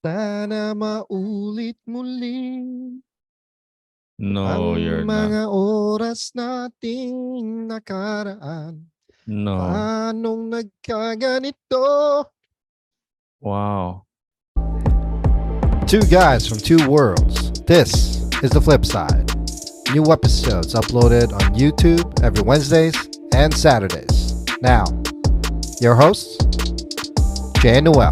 Sana maulit muli No, you're ang not. mga oras nating nakaraan. No. Anong nagkaganito? Wow. Two guys from two worlds. This is the FlipSide. New episodes uploaded on YouTube every Wednesdays and Saturdays. Now, your hosts, Jay and Noel.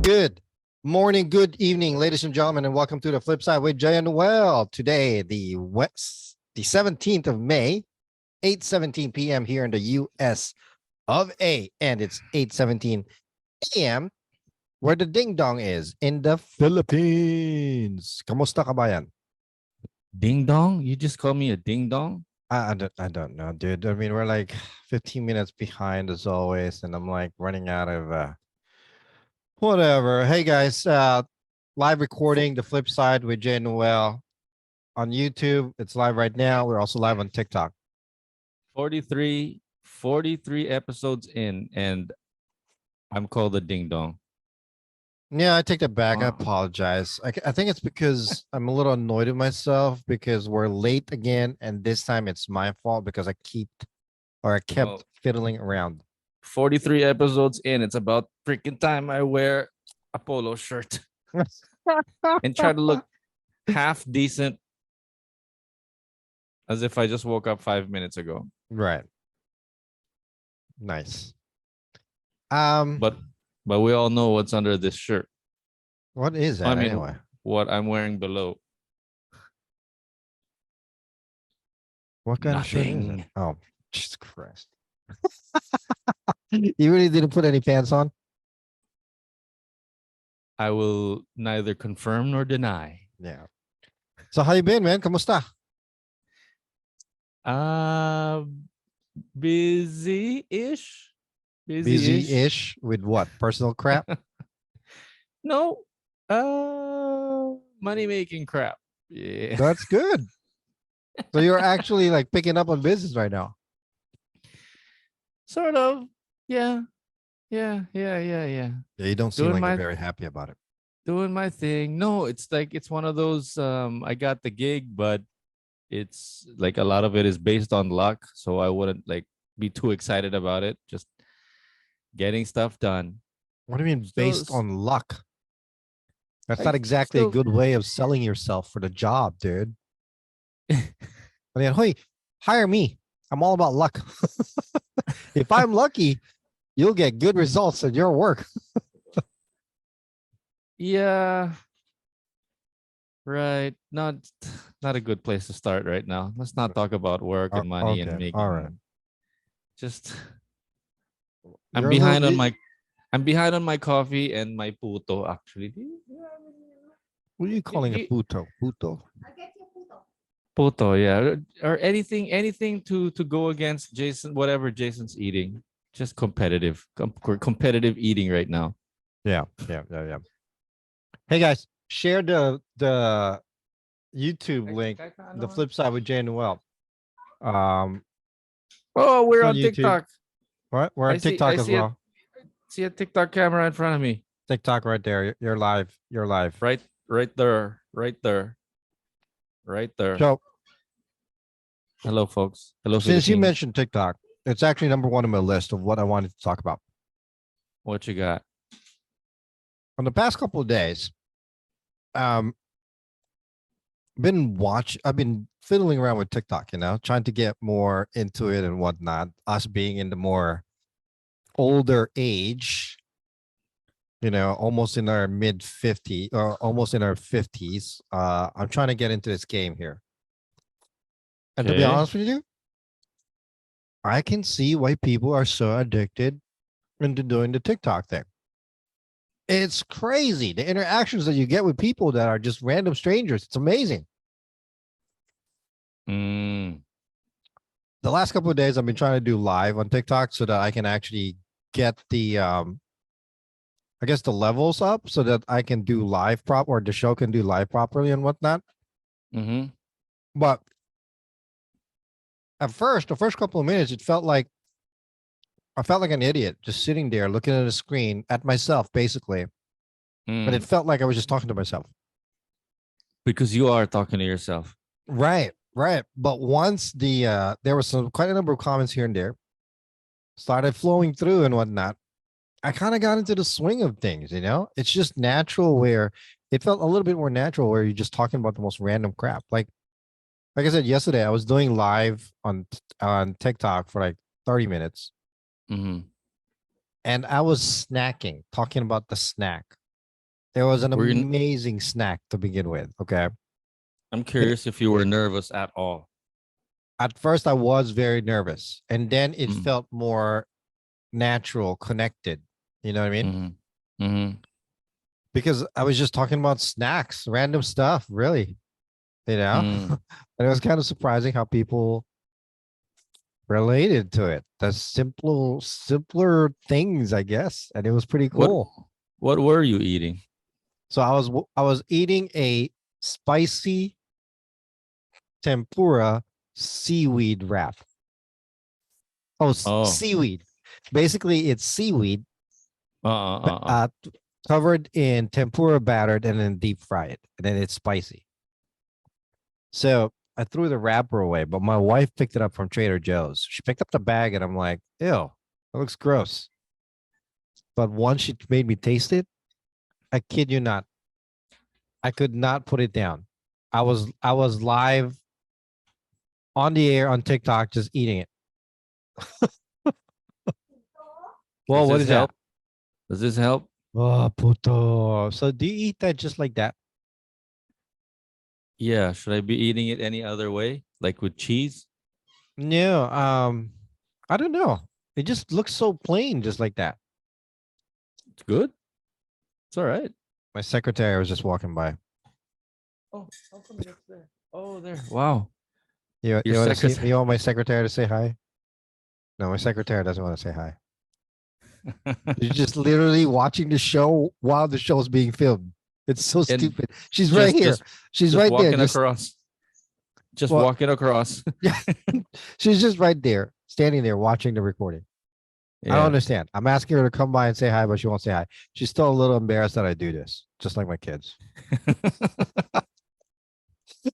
Good morning, good evening, ladies and gentlemen, and welcome to the FlipSide with Jay and Noel. Today, the 17th of May, 8:17 p.m. here in the U.S. of A, and it's 8:17 a.m. where the ding dong is in the Philippines. Kamusta kabayan? Ding dong? You just call me a ding dong? I don't know, dude. I mean, we're like 15 minutes behind as always, and I'm like running out of whatever. Hey guys, live recording the Flip Side with Jay and Noel on YouTube. It's live right now. We're also live on TikTok. 43 episodes in, and I'm called a ding dong. Yeah, I take that back. I Wow. apologize. I think it's because I'm a little annoyed with myself because we're late again, and this time it's my fault because I kept Well, fiddling around. 43 episodes in. It's about freaking time I wear a polo shirt and try to look half decent as if I just woke up 5 minutes ago. Right. Nice. But we all know what's under this shirt. What is that I mean, anyway? what I'm wearing below. What kind of shirt is it? Nothing. Oh, Jesus Christ. You really didn't put any pants on? I will neither confirm nor deny. Yeah. So how you been, man? Kamusta? Busy-ish. Busy-ish with what? Personal crap? No. Money-making crap. Yeah. That's good. So you're actually like picking up on business right now. Sort of. Yeah. Yeah. Yeah, you don't seem like you're very happy about it. Doing my thing. No, it's like it's one of those I got the gig, but it's like a lot of it is based on luck. So I wouldn't like be too excited about it. Just getting stuff done. What do you mean based on luck? That's not Like exactly a still good way of selling yourself for the job, dude. I mean, hey, hire me. I'm all about luck. If I'm lucky, you'll get good results at your work. yeah. Right. Not a good place to start right now. Let's not talk about work and money and Okay, making. all right. Just You're I'm a little- behind on my coffee and my puto actually. What are you calling a puto? Puto. Puto, yeah. Or anything to go against Jason, whatever Jason's eating. Just competitive. Competitive eating right now. Yeah. Hey guys, share the YouTube link, the Flip Side with Jay and Noel. Oh, we're on YouTube. TikTok. Right, we're on TikTok as well. See a TikTok camera in front of me. TikTok right there. You're live. You're live. Right there. So Hello, folks. Hello, since you Philippines. mentioned TikTok, it's actually number one on my list of what I wanted to talk about. What you got? On the past couple of days, I've been fiddling around with TikTok, trying to get more into it and whatnot. Us being in the more older age, almost in our mid 50s or almost in our 50s. I'm trying to get into this game here. And to be Okay. honest with you, I can see why people are so addicted into doing the TikTok thing. It's crazy. The interactions that you get with people that are just random strangers. It's amazing. Mm. The last couple of days, I've been trying to do live on TikTok so that I can actually get the, I guess the levels up so that I can do live or the show can do live properly and whatnot. Mm-hmm. But at first, the first couple of minutes, it felt like I felt like an idiot just sitting there looking at a screen at myself, basically. But it Mm, felt like I was just talking to myself. because you are talking to yourself. Right, right. But once there was quite a number of comments here and there started flowing through and whatnot, I kind of got into the swing of things, you know? It's just natural where it felt a little bit more natural where you're just talking about the most random crap. Like I said yesterday, I was doing live on TikTok for like 30 minutes Hmm. and I was snacking, talking about the snack. There was an Were you? amazing snack to begin with. Okay. I'm It, curious if you were nervous at all. at first, I was very nervous, and then it Mm, felt more natural, connected. You know what I mean? hmm. Hmm. Because I was just talking about snacks, random stuff, really. You know, Mm, and it was kind of surprising how people related to it. The simpler things, I guess, and it was pretty what cool. What were you eating? So I was eating a spicy tempura seaweed wrap. Oh, Oh, seaweed. Basically, it's seaweed uh, uh. uh, covered in tempura battered and then deep fried, and then it's spicy. So I threw the wrapper away, but my wife picked it up from Trader Joe's. She picked up the bag, and I'm like, "Ew, that looks gross." But once she made me taste it, I kid you not, I could not put it down. I was live on the air on TikTok, just eating it. Does Well, what this is that? help? Does this help? Oh, puto. So do you eat that just like that? Yeah. Should I be eating it any other way, like with cheese? No, I don't know. It just looks so plain, just like that. It's good. It's all right. My secretary was just walking by. Oh, how come that's there? Oh, there. Wow. You Your you want to see? secretary. You want my secretary to say hi? No, my secretary doesn't want to say hi. She's just literally watching the show while the show's being filmed. It's so And stupid. She's right just here. just She's just right there. walking Just across. Just well, walking across. yeah. She's just right there, standing there watching the recording. I don't Yeah. understand. I'm asking her to come by and say hi, but she won't say hi. She's still a little embarrassed that I do this, just like my kids.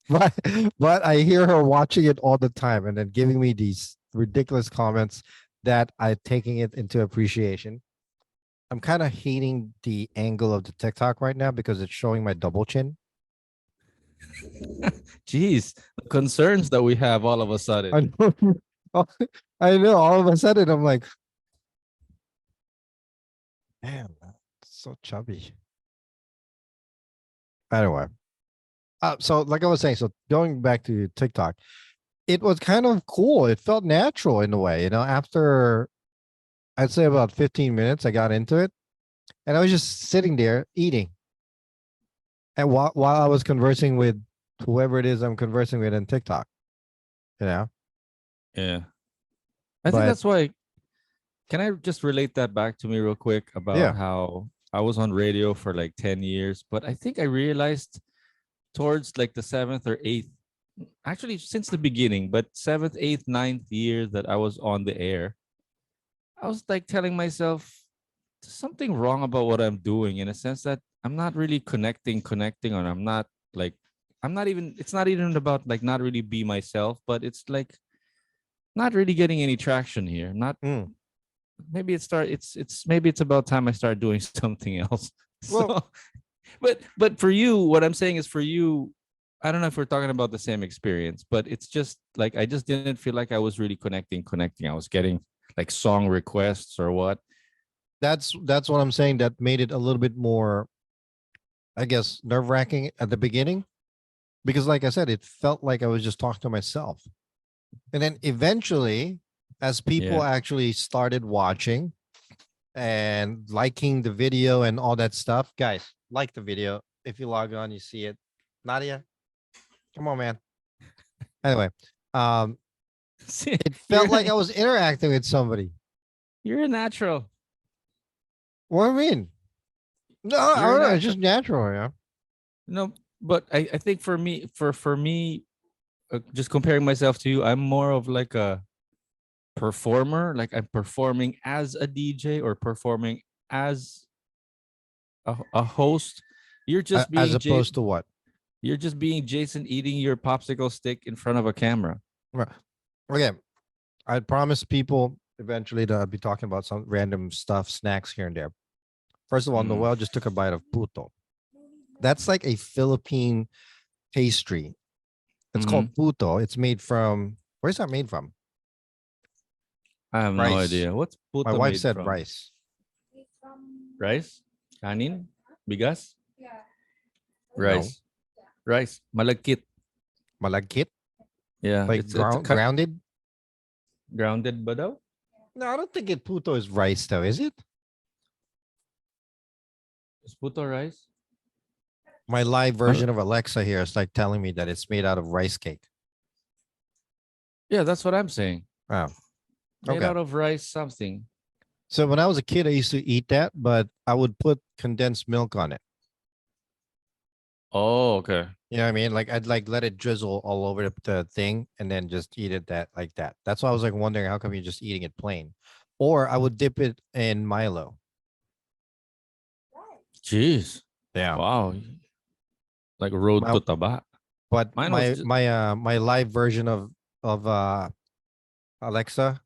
but but I hear her watching it all the time and then giving me these ridiculous comments that I'm taking it into appreciation. I'm kind of hating the angle of the TikTok right now because it's showing my double chin. Jeez, the concerns that we have all of a sudden. I know, I know. All of a sudden, I'm like, man, that's so chubby. Anyway, so like I was saying, so going back to TikTok, it was kind of cool. It felt natural in a way, you know. After I'd say about 15 minutes, I got into it, and I was just sitting there eating, and while I was conversing with whoever it is I'm conversing with in TikTok, you know. Yeah. I think But that's why. Can I just relate that back to me real quick about yeah, how I was on radio for like 10 years, but I think I realized towards like the seventh or eighth, actually since the beginning, but seventh, eighth, ninth year that I was on the air, I was like telling myself "There's something wrong about what I'm doing in a sense that I'm not really connecting, or I'm not like, I'm not even, it's not even about like not really be myself, but it's like not really getting any traction here. Not mm. maybe it's maybe it's about time I start doing something else. Well, So, but for you, what I'm saying is for you, I don't know if we're talking about the same experience, but it's just like I just didn't feel like I was really connecting. I was getting like song requests or what. that's what I'm saying. That made it a little bit more, I guess, nerve wracking at the beginning because, like I said, it felt like I was just talking to myself. And then eventually, as people Yeah. actually started watching and liking the video and all that stuff, guys, like the video. If you log on, you see it. Nadia, come on, man. Anyway, um, See, it felt like I was interacting with somebody. you're a natural. What do you mean? No, I You're a don't know. It's natural. just natural, yeah. No, but I think for me, just comparing myself to you, I'm more of like a performer, like I'm performing as a DJ or performing as a host. You're just As being opposed to what? you're just being Jason eating your popsicle stick in front of a camera. Right. Okay. I promised people eventually that I'd be talking about some random stuff, snacks here and there. First of all, Mm. Noel just took a bite of puto. That's like a Philippine pastry. It's Mhm. called puto. It's made from, where's that made from? I have no Rice. idea. What's My puto wife made said from? rice. Rice? Kanin? Bigas? No. Rice. Rice. Malagkit. Malagkit? Yeah, Like it's a grounded? grounded ba daw? No, I don't think it puto is rice though, is it? Is puto rice? My live Mal- version of Alexa here is like telling me that it's made out of rice cake. Yeah, that's what I'm saying. Oh, Made okay. out of rice something. So when I was a kid, I used to eat that, but I would put condensed milk on it. Oh, okay. You know what I mean? Like I'd like let it drizzle all over the thing and then just eat it that like that. That's why I was like wondering how come you're just eating it plain. Or I would dip it in Milo. Jeez. Yeah. Wow. Like road My, to taba. but Mine was my just my live version of Alexa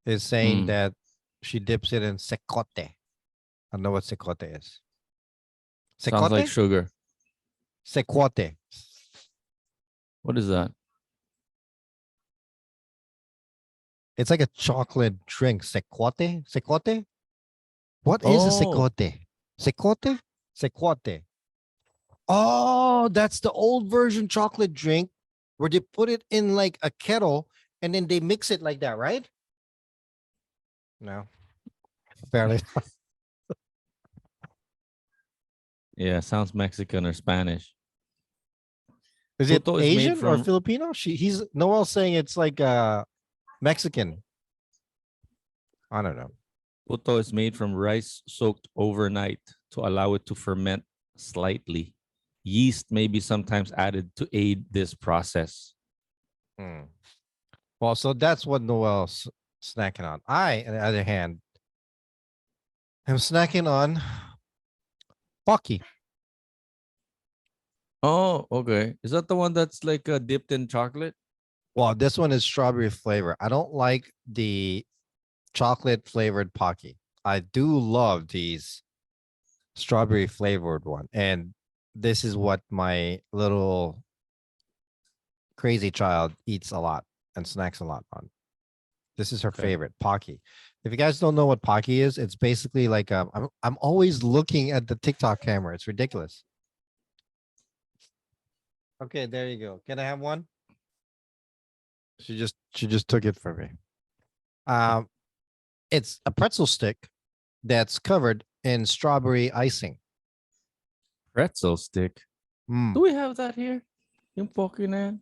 is saying mm, that she dips it in secote. I don't know what secote is. sounds like Secote? sugar. Secote. What is that? It's like a chocolate drink. Secote? Secote? What is a Oh, secote? Secote? Secote. Oh, that's the old version chocolate drink where they put it in like a kettle and then they mix it like that, right? No, apparently. yeah, sounds Mexican or Spanish. Is it Puto is made Asian or from Filipino? He's Noel saying it's like Mexican. I don't know. puto is made from rice soaked overnight to allow it to ferment slightly. Yeast may be sometimes added to aid this process. Hmm. Well, so that's what Noel's snacking on. I, on the other hand, am snacking on Pocky. Oh, okay. Is that the one that's like dipped in chocolate? Well, this one is strawberry flavor. I don't like the chocolate flavored Pocky. I do love these strawberry flavored one. And this is what my little crazy child eats a lot and snacks a lot on. This is her Okay. favorite, Pocky. If you guys don't know what Pocky is, it's basically like I'm always looking at the TikTok camera. It's ridiculous. Okay, there you go. Can I have one? She just took it from me. Um, it's a pretzel stick that's covered in strawberry icing. Pretzel stick. Mm. Do we have that here? Yung poke na yan?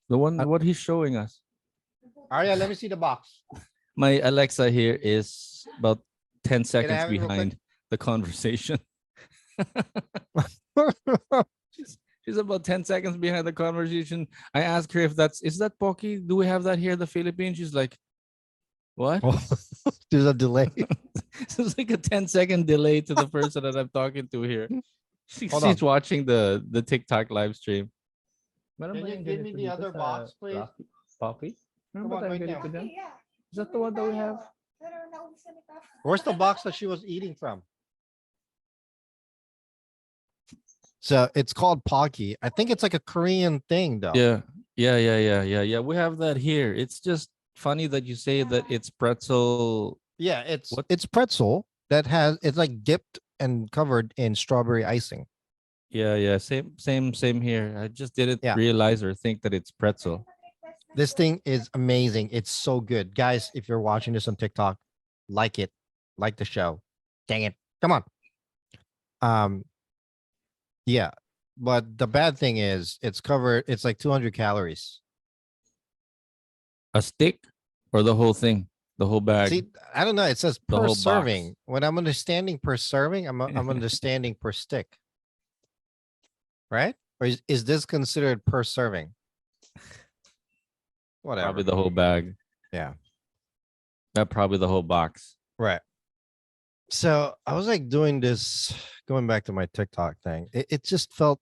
The one what he's showing us. Arya, let me see the box. My Alexa here is about 10 Can I seconds have it real quick? behind the conversation. She's about 10 seconds behind the conversation. I asked her if is that Pocky? Do we have that here in the Philippines? She's like, what? Oh, there's a delay. So it's like a 10-second delay to the person that I'm talking to here. Hold She's on. watching the TikTok live stream. Can you give me the other box, please? Pocky? Come on, right now. Is that the one that we have? Where's the box that she was eating from? So it's called Pocky. I think it's like a Korean thing, though. Yeah. We have that here. It's just funny that you say that it's pretzel. Yeah, it's What? it's pretzel that it's like dipped and covered in strawberry icing. Yeah. Same here. I just didn't Yeah, realize or think that it's pretzel. this thing is amazing. It's so good. Guys, if you're watching this on TikTok, like it, like the show. Dang it. Come on. Um, yeah. But the bad thing is it's like 200 calories. A stick or the whole thing, the whole bag, See, I don't know. It says the per whole box. serving. When I'm understanding per serving, I'm understanding per stick. Right? Or is this considered per serving? Probably Whatever. the whole bag. Yeah. That probably the whole box. Right. So I was like doing this, going back to my TikTok thing. It just felt,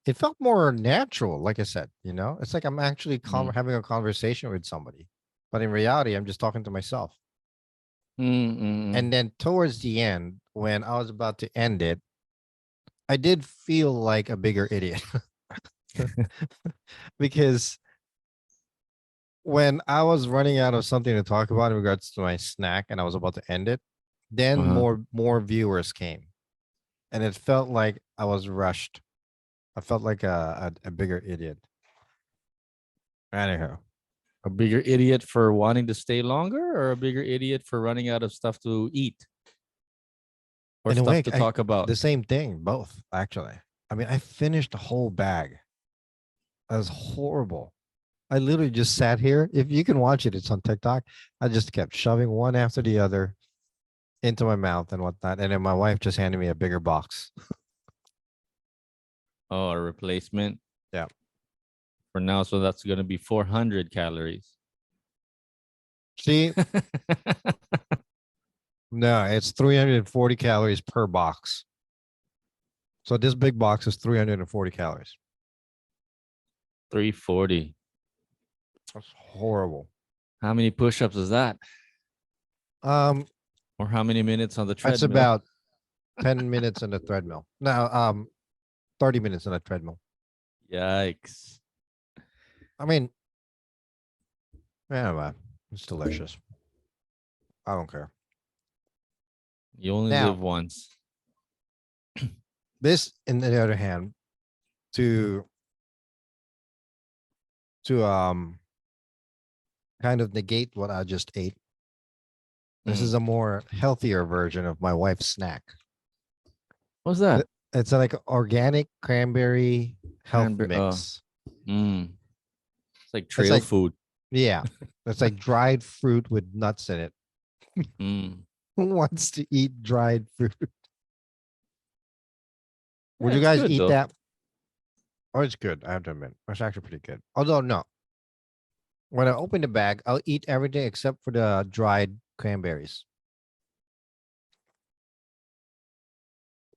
it felt more natural. Like I said, it's like I'm actually Mm. having a conversation with somebody, but in reality, I'm just talking to myself. Mm. And then towards the end, when I was about to end it, I did feel like a bigger idiot because when I was running out of something to talk about in regards to my snack and I was about to end it, then Uh-huh. more viewers came, and it felt like I was rushed. I felt like a bigger idiot. Anyhow, A bigger idiot for wanting to stay longer, or a bigger idiot for running out of stuff to eat or in a stuff way, to talk about? the same thing, both actually. I mean, I finished the whole bag. That was horrible. I literally just sat here. If you can watch it, it's on TikTok. I just kept shoving one after the other into my mouth and whatnot. And then my wife just handed me a bigger box. Oh, a replacement. Yeah. For now, so that's gonna be 400 calories. See, no, it's 340 calories per box. So this big box is 340 calories. 340. That's horrible. How many push-ups is that? Um, Or how many minutes on the that's treadmill? about 10 minutes on the treadmill. No, 30 minutes on the treadmill. Yikes. I mean, yeah, man, it's delicious. I don't care. You only Now, live once. this, in the other hand, to kind of negate what I just ate. This is a more healthier version of my wife's snack. What's that? It's like organic cranberry health Cranberry. mix. It's like It's trail like, food. yeah, it's like dried fruit with nuts in it. Mm. Who wants to eat dried fruit? Would Yeah, you it's guys good eat though. that? Oh, it's good. I have to admit, it's actually pretty good. Although no, when I open the bag, I'll eat everything except for the dried cranberries.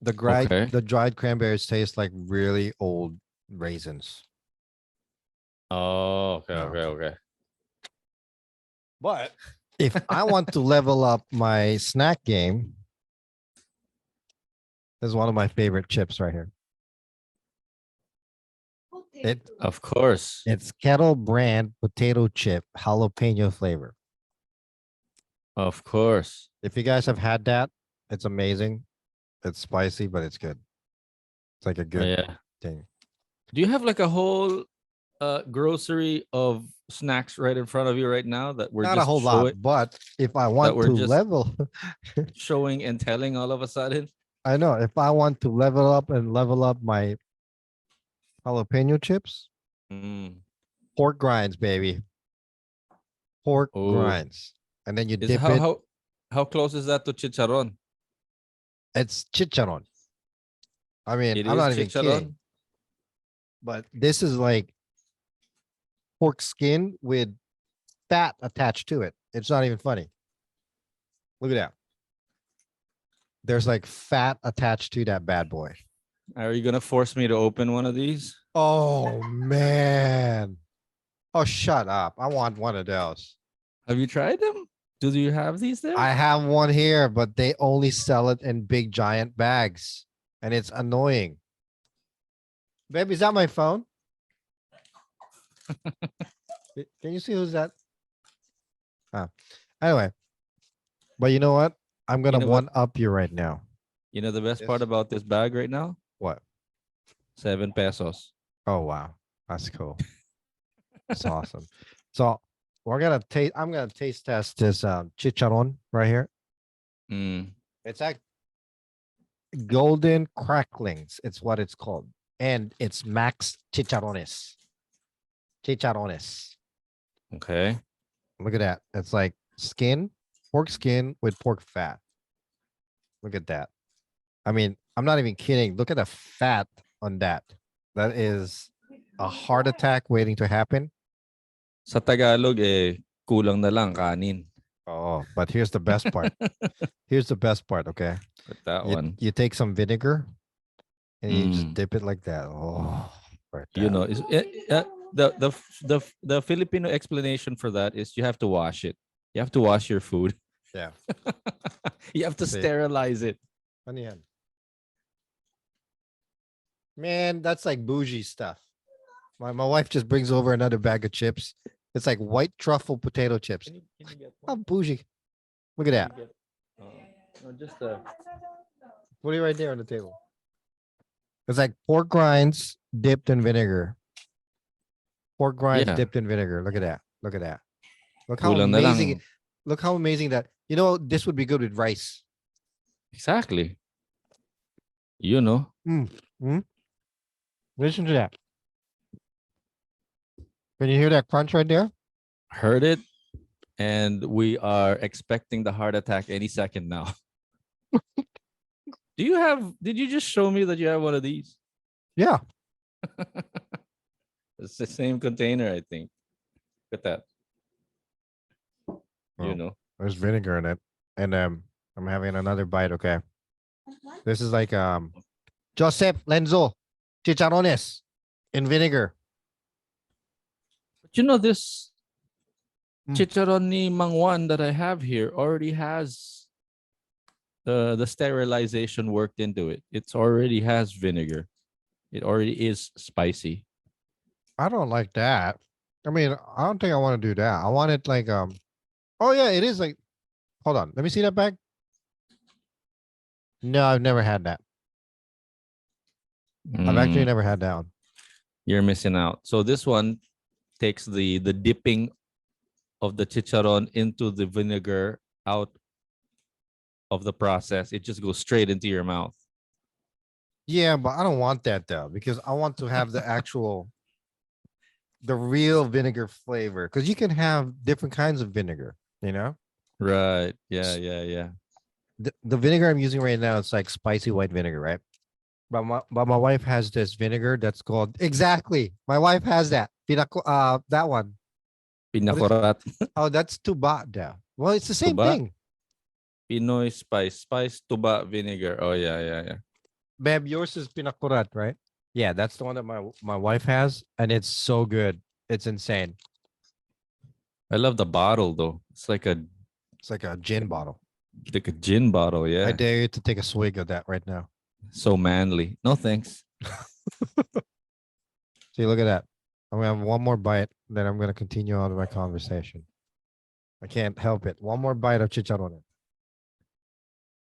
Okay. The dried cranberries taste like really old raisins. Oh, okay, No. okay. But if I want to level up my snack game, this is one of my favorite chips right here. Of course. It's Kettle brand potato chip jalapeno flavor. Of course. If you guys have had that, it's amazing. It's spicy, but it's good. It's like a Oh, good yeah. thing. Do you have like a whole grocery of snacks right in front of you right now that we're Not a just whole lot, but if I want to level, showing and telling all of a sudden? I know if I want to level up my jalapeno chips, pork grinds, baby. Pork Oh, grinds. And then you is dip it. how close is that to chicharron? It's chicharron. I mean, It I'm is not even kidding. chicharron. But this is like pork skin with fat attached to it. It's not even funny. Look at that. There's like fat attached to that bad boy. Are you gonna force me to open one of these? Oh man. Oh, shut up. I want one of those. Have you tried them? Do you have these there? I have one here, but they only sell it in big giant bags. And it's annoying. Baby, is that my phone? Can you see who's that? Ah, anyway. But you know what? I'm gonna know what? one up you right now. You know the best part about this bag right now? What? 7 pesos. Oh wow. That's cool. That's awesome. So we're gonna taste. I'm gonna taste test this chicharron right here. It's like golden cracklings. It's what it's called, and it's max chicharrones. Chicharrones. Okay. Look at that. It's like pork skin with pork fat. Look at that. I mean, I'm not even kidding. Look at the fat on that. That is a heart attack waiting to happen. Sa Tagalog, kulang na lang kanin. Oh, but here's the best part. Here's the best part. Okay, With that one. you take some vinegar and you just Mm. dip it like that. Oh, right You there. know, the Filipino explanation for that is you have to wash it. You have to wash your food. Yeah. You have to See. sterilize it. Ano yan? Man, that's like bougie stuff. My wife just brings over another bag of chips. It's like white truffle potato chips. Can you get How bougie. Look at that. No, just What are you right there on the table? It's like pork rinds dipped in vinegar. Pork rinds yeah. dipped in vinegar. Look at that. Look at that. Look how Kulang na amazing. lang. Look how amazing that. You know, this would be good with rice. Exactly. You know. Listen to that. Can you hear that crunch right there? Heard it. And we are expecting the heart attack any second now. Did you just show me that you have one of these? Yeah. It's the same container, I think. Look at that. You Oh. know. There's vinegar in it. And I'm having another bite, okay? This is like Joseph Lenzo chicharrones in vinegar. But you know, this chicharon ni Mang Juan that I have here already has the sterilization worked into it. It already has vinegar. It already is spicy. I don't like that. I mean, I don't think I want to do that. I want it like oh yeah, it is like, hold on. Let me see that bag. No, I've never had that. I've actually never had that one. You're missing out. So this one takes the dipping of the chicharon into the vinegar out of the process. It just goes straight into your mouth. Yeah, but I don't want that though, because I want to have the actual, the real vinegar flavor. Because you can have different kinds of vinegar, you know? Right. Yeah. The vinegar I'm using right now, it's like spicy white vinegar, right? But my wife has this vinegar that's called, exactly. My wife has that. That one. Pinakurat. Oh, that's tuba though. Well, it's the same Tuba? thing. Pinoy spice tuba vinegar. Oh yeah. Babe, yours is pinakurat, right? Yeah, that's the one that my wife has, and it's so good. It's insane. I love the bottle though. It's like a gin bottle. gin bottle. Yeah. I dare you to take a swig of that right now. So manly. No thanks. See, look at that. I'm gonna have one more bite, then I'm gonna continue on with my conversation. I can't help it. One more bite of chicharron.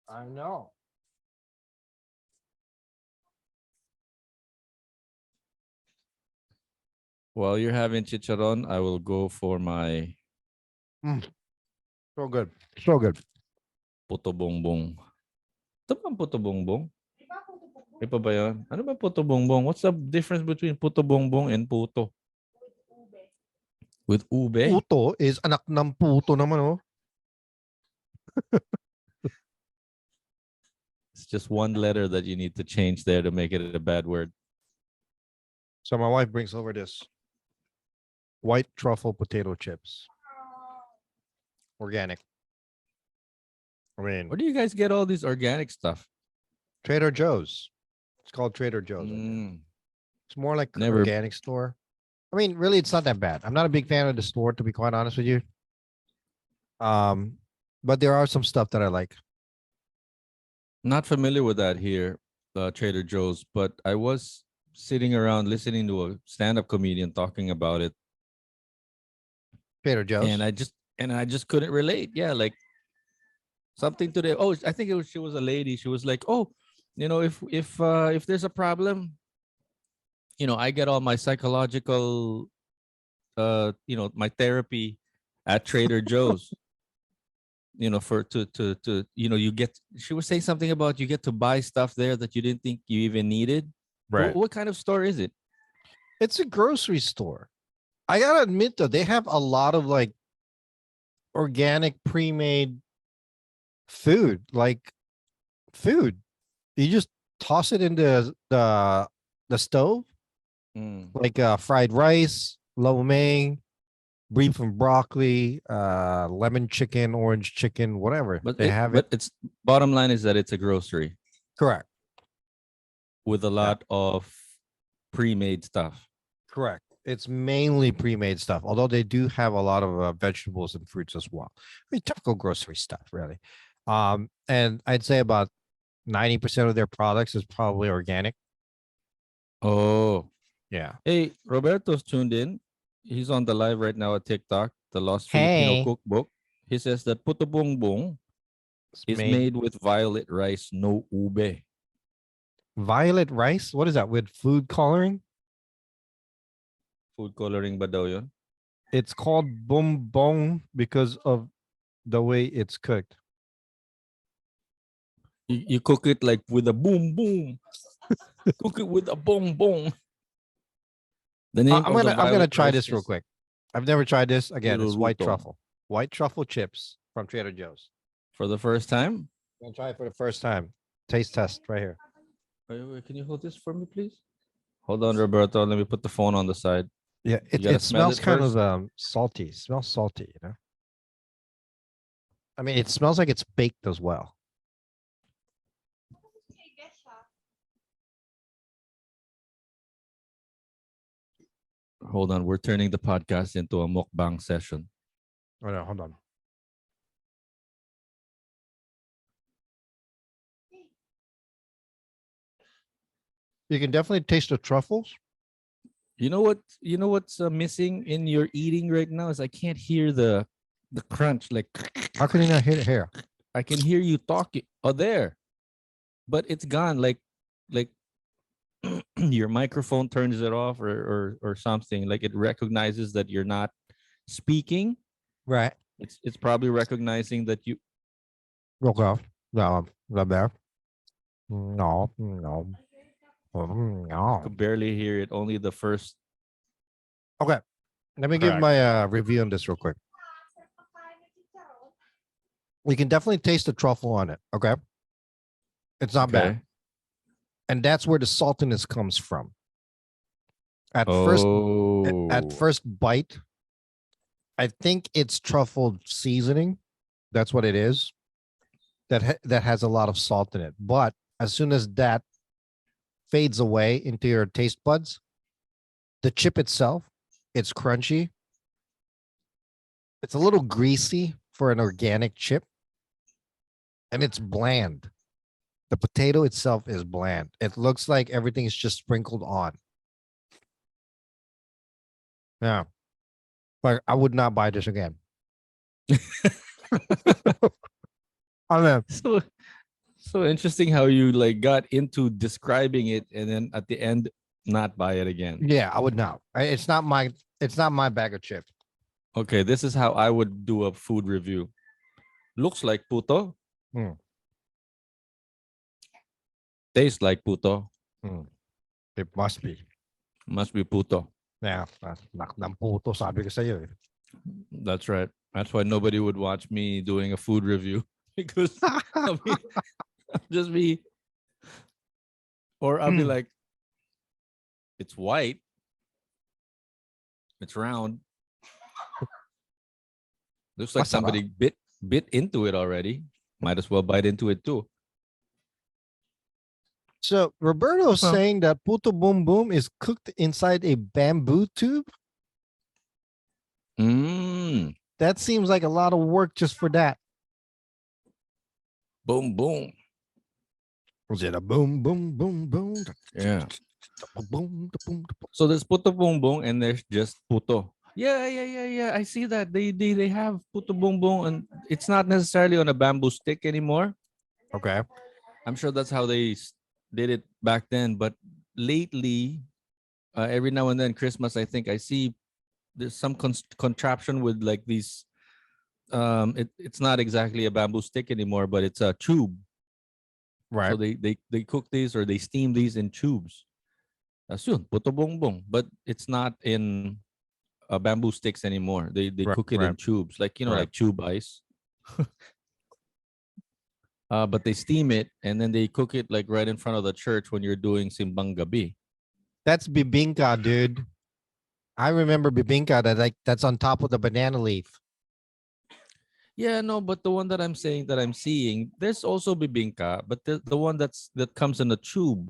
I know. While you're having chicharon, I will go for my So good. So good. puto bongbong. Ito ba ang puto bongbong? Iba ba yun? Ano ba puto bongbong? What's the difference between puto bongbong and puto? With ube? Puto is anak ng puto naman, oh. It's just one letter that you need to change there to make it a bad word. So my wife brings over this white truffle potato chips. Organic. I mean, Where do you guys get all this organic stuff? Trader Joe's. It's called Trader Joe's. It's more like an Never- organic store. I mean, really, it's not that bad. I'm not a big fan of the store, to be quite honest with you. But there are some stuff that I like. Not familiar with that here, Trader Joe's, but I was sitting around listening to a stand-up comedian talking about it, Trader Joe's. and I just couldn't relate. Yeah, like something to the I think she was a lady. She was like, oh, if there's a problem, I get all my psychological, my therapy at Trader Joe's. You get. She was saying something about you get to buy stuff there that you didn't think you even needed. Right. What kind of store is it? It's a grocery store. I gotta admit though, they have a lot of like organic pre-made food. You just toss it into the stove, like fried rice, lo mein, beef and broccoli, lemon chicken, orange chicken, whatever. But They have but it. it's bottom line is that it's a grocery Correct. with a Yeah. lot of pre-made stuff. Correct. It's mainly pre-made stuff, although they do have a lot of vegetables and fruits as well. I mean, typical grocery stuff, really. And I'd say about 90% of their products is probably organic. Oh, Yeah. hey, Roberto's tuned in. He's on the live right now at TikTok, the Lost Filipino Hey, Cookbook. He says that puto bongbong it's is made made with violet rice, no ube. violet rice. What is that with food coloring? Food coloring ba daw yun? It's called bumbong because of the way it's cooked. You cook it like with a boom boom. Cook it with a bong bong. The name I'm of the gonna violet try rice this real is quick. I've never tried this. Again, it's white Niruruto. truffle. White truffle chips from Trader Joe's. For the first time. I'm gonna try it for the first time. Taste test right here. Wait, can you hold this for me, please? Hold on, Roberto. Let me put the phone on the side. Yeah, You gotta it smell smells it kind first. of salty. It smells salty, you know. I mean, it smells like it's baked as well. Hold on. We're turning the podcast into a mukbang session. Oh no, hold on. You can definitely taste the truffles. You know what? You know what's missing in your eating right now is I can't hear the crunch. Like How can you not hear it here? I can hear you talking. Oh, there, but it's gone. Like your microphone turns it off or something. Like it recognizes that you're not speaking. Right. It's probably recognizing that you Okay. No, not there. No, no, no. could barely hear it. Only the first Okay. Let me give crack. my review on this real quick. We can definitely taste the truffle on it. Okay. It's not bad. Okay. And that's where the saltiness comes from. At Oh, first bite, I think it's truffle seasoning. That's what it is. That has a lot of salt in it. But as soon as that fades away into your taste buds, the chip itself, it's crunchy. It's a little greasy for an organic chip, and it's bland. The potato itself is bland. It looks like everything is just sprinkled on. Yeah. But I would not buy this again. I mean, so interesting how you like got into describing it and then at the end not buy it again. yeah, I would not. It's not my bag of chips. Okay, this is how I would do a food review. Looks like puto. Hmm. Tastes like puto. It must be. Must be puto. Yeah, nak ng puto sabi ko sa'yo. That's right. That's why nobody would watch me doing a food review because I'll just be, or I'll be like, it's white, it's round. Looks like somebody bit into it already. Might as well bite into it too. So Roberto's saying that puto boom boom is cooked inside a bamboo tube. That seems like a lot of work just for that. Boom boom. Was it a boom boom boom boom? Yeah. Boom, boom. So there's puto boom boom and there's just puto. Yeah. I see that they have puto boom boom and it's not necessarily on a bamboo stick anymore. Okay. I'm sure that's how they did it back then. But lately, every now and then, Christmas, I think I see there's some contraption with like these. It's not exactly a bamboo stick anymore, but it's a tube. Right. So they cook these or they steam these in tubes. Yun, puto bongbong, but it's not in bamboo sticks anymore. They cook it in tubes, like like tube ice. But they steam it and then they cook it like right in front of the church when you're doing simbang gabi. That's bibingka, dude. I remember bibingka that's on top of the banana leaf. Yeah, no, but the one that I'm saying that I'm seeing, there's also bibingka, but the one that comes in a tube.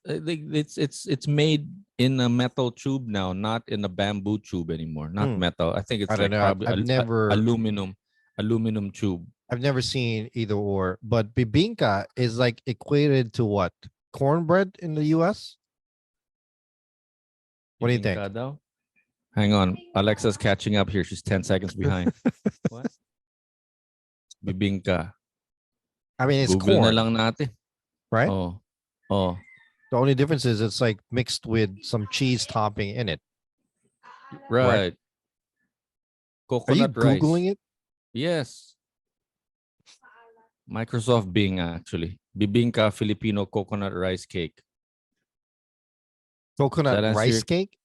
It's made in a metal tube now, not in a bamboo tube anymore. Not Hmm. metal. I think I it's don't like know. probably I've never aluminum tube. I've never seen either or, but bibingka is like equated to what? Cornbread in the US? What do you think? Bibingka daw. Hang on, Alexa's catching up here. She's 10 seconds behind. What? Bibingka. I mean, it's Google na corn, lang natin. right? Oh, oh, The only difference is it's like mixed with some cheese topping in it, right? right. Are you Coconut rice. Googling it? Yes. Microsoft Bing actually. Bibingka Filipino coconut rice cake. Coconut That answer rice your, cake?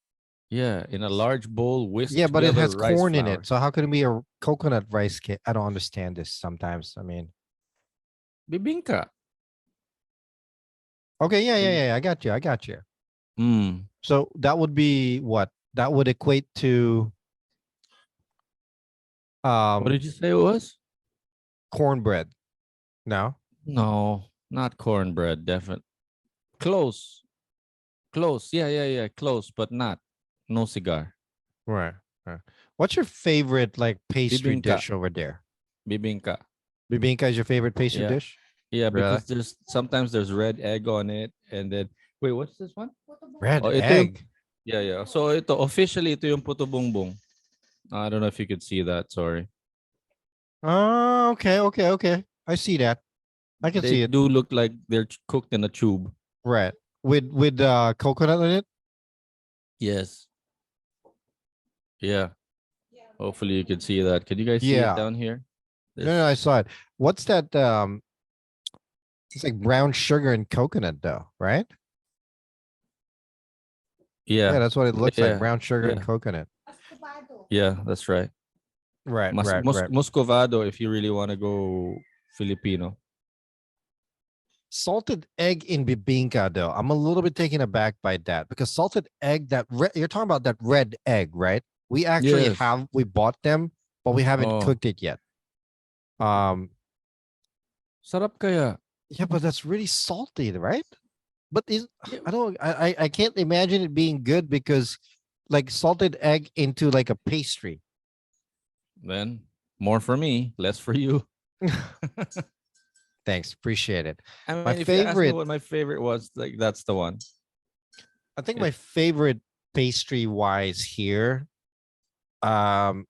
yeah, in a large bowl, whisk Yeah, but it together has rice corn in flour. it. So how can it be a coconut rice cake? I don't understand this sometimes. I mean, Bibingka. okay, yeah. I got you. I got you. Mm. So that would be what? That would equate to What did you say it was? cornbread. No? No, not cornbread. Definitely close. Close. Yeah. Close, but not. No cigar. Right. Right. What's your favorite like pastry Bibingka. dish over there? Bibingka. Bibingka is your favorite pastry Yeah. dish? Yeah, Really? because there's red egg on it, and then wait, what's this one? Red Oh, ito yung egg. yeah. So ito yung puto bongbong. I don't know if you could see that. Sorry. Oh, okay. I see that. I can They see it. do look like they're cooked in a tube. Right. With coconut in it? Yes. Yeah. Hopefully you can see that. Can you guys see it Yeah. down here? No, I saw it. What's that? It's like brown sugar and coconut dough, right? Yeah, Yeah. that's what it looks like. Yeah. Brown sugar and Yeah. coconut. Yeah, that's right. Right. Muscovado if you really want to go Filipino. Salted egg in bibingka though. I'm a little bit taken aback by that because salted egg, you're talking about that red egg, right? We actually Yes. we bought them, but we haven't Oh, cooked it yet. Um, sarap kaya. yeah, but that's really salty, right? But Yeah. I can't imagine it being good because like salted egg into like a pastry. Then more for me, less for you. Thanks, appreciate it. I My mean, if you ask me favorite, what my favorite was, like that's the one. I think It- my favorite pastry wise here, um,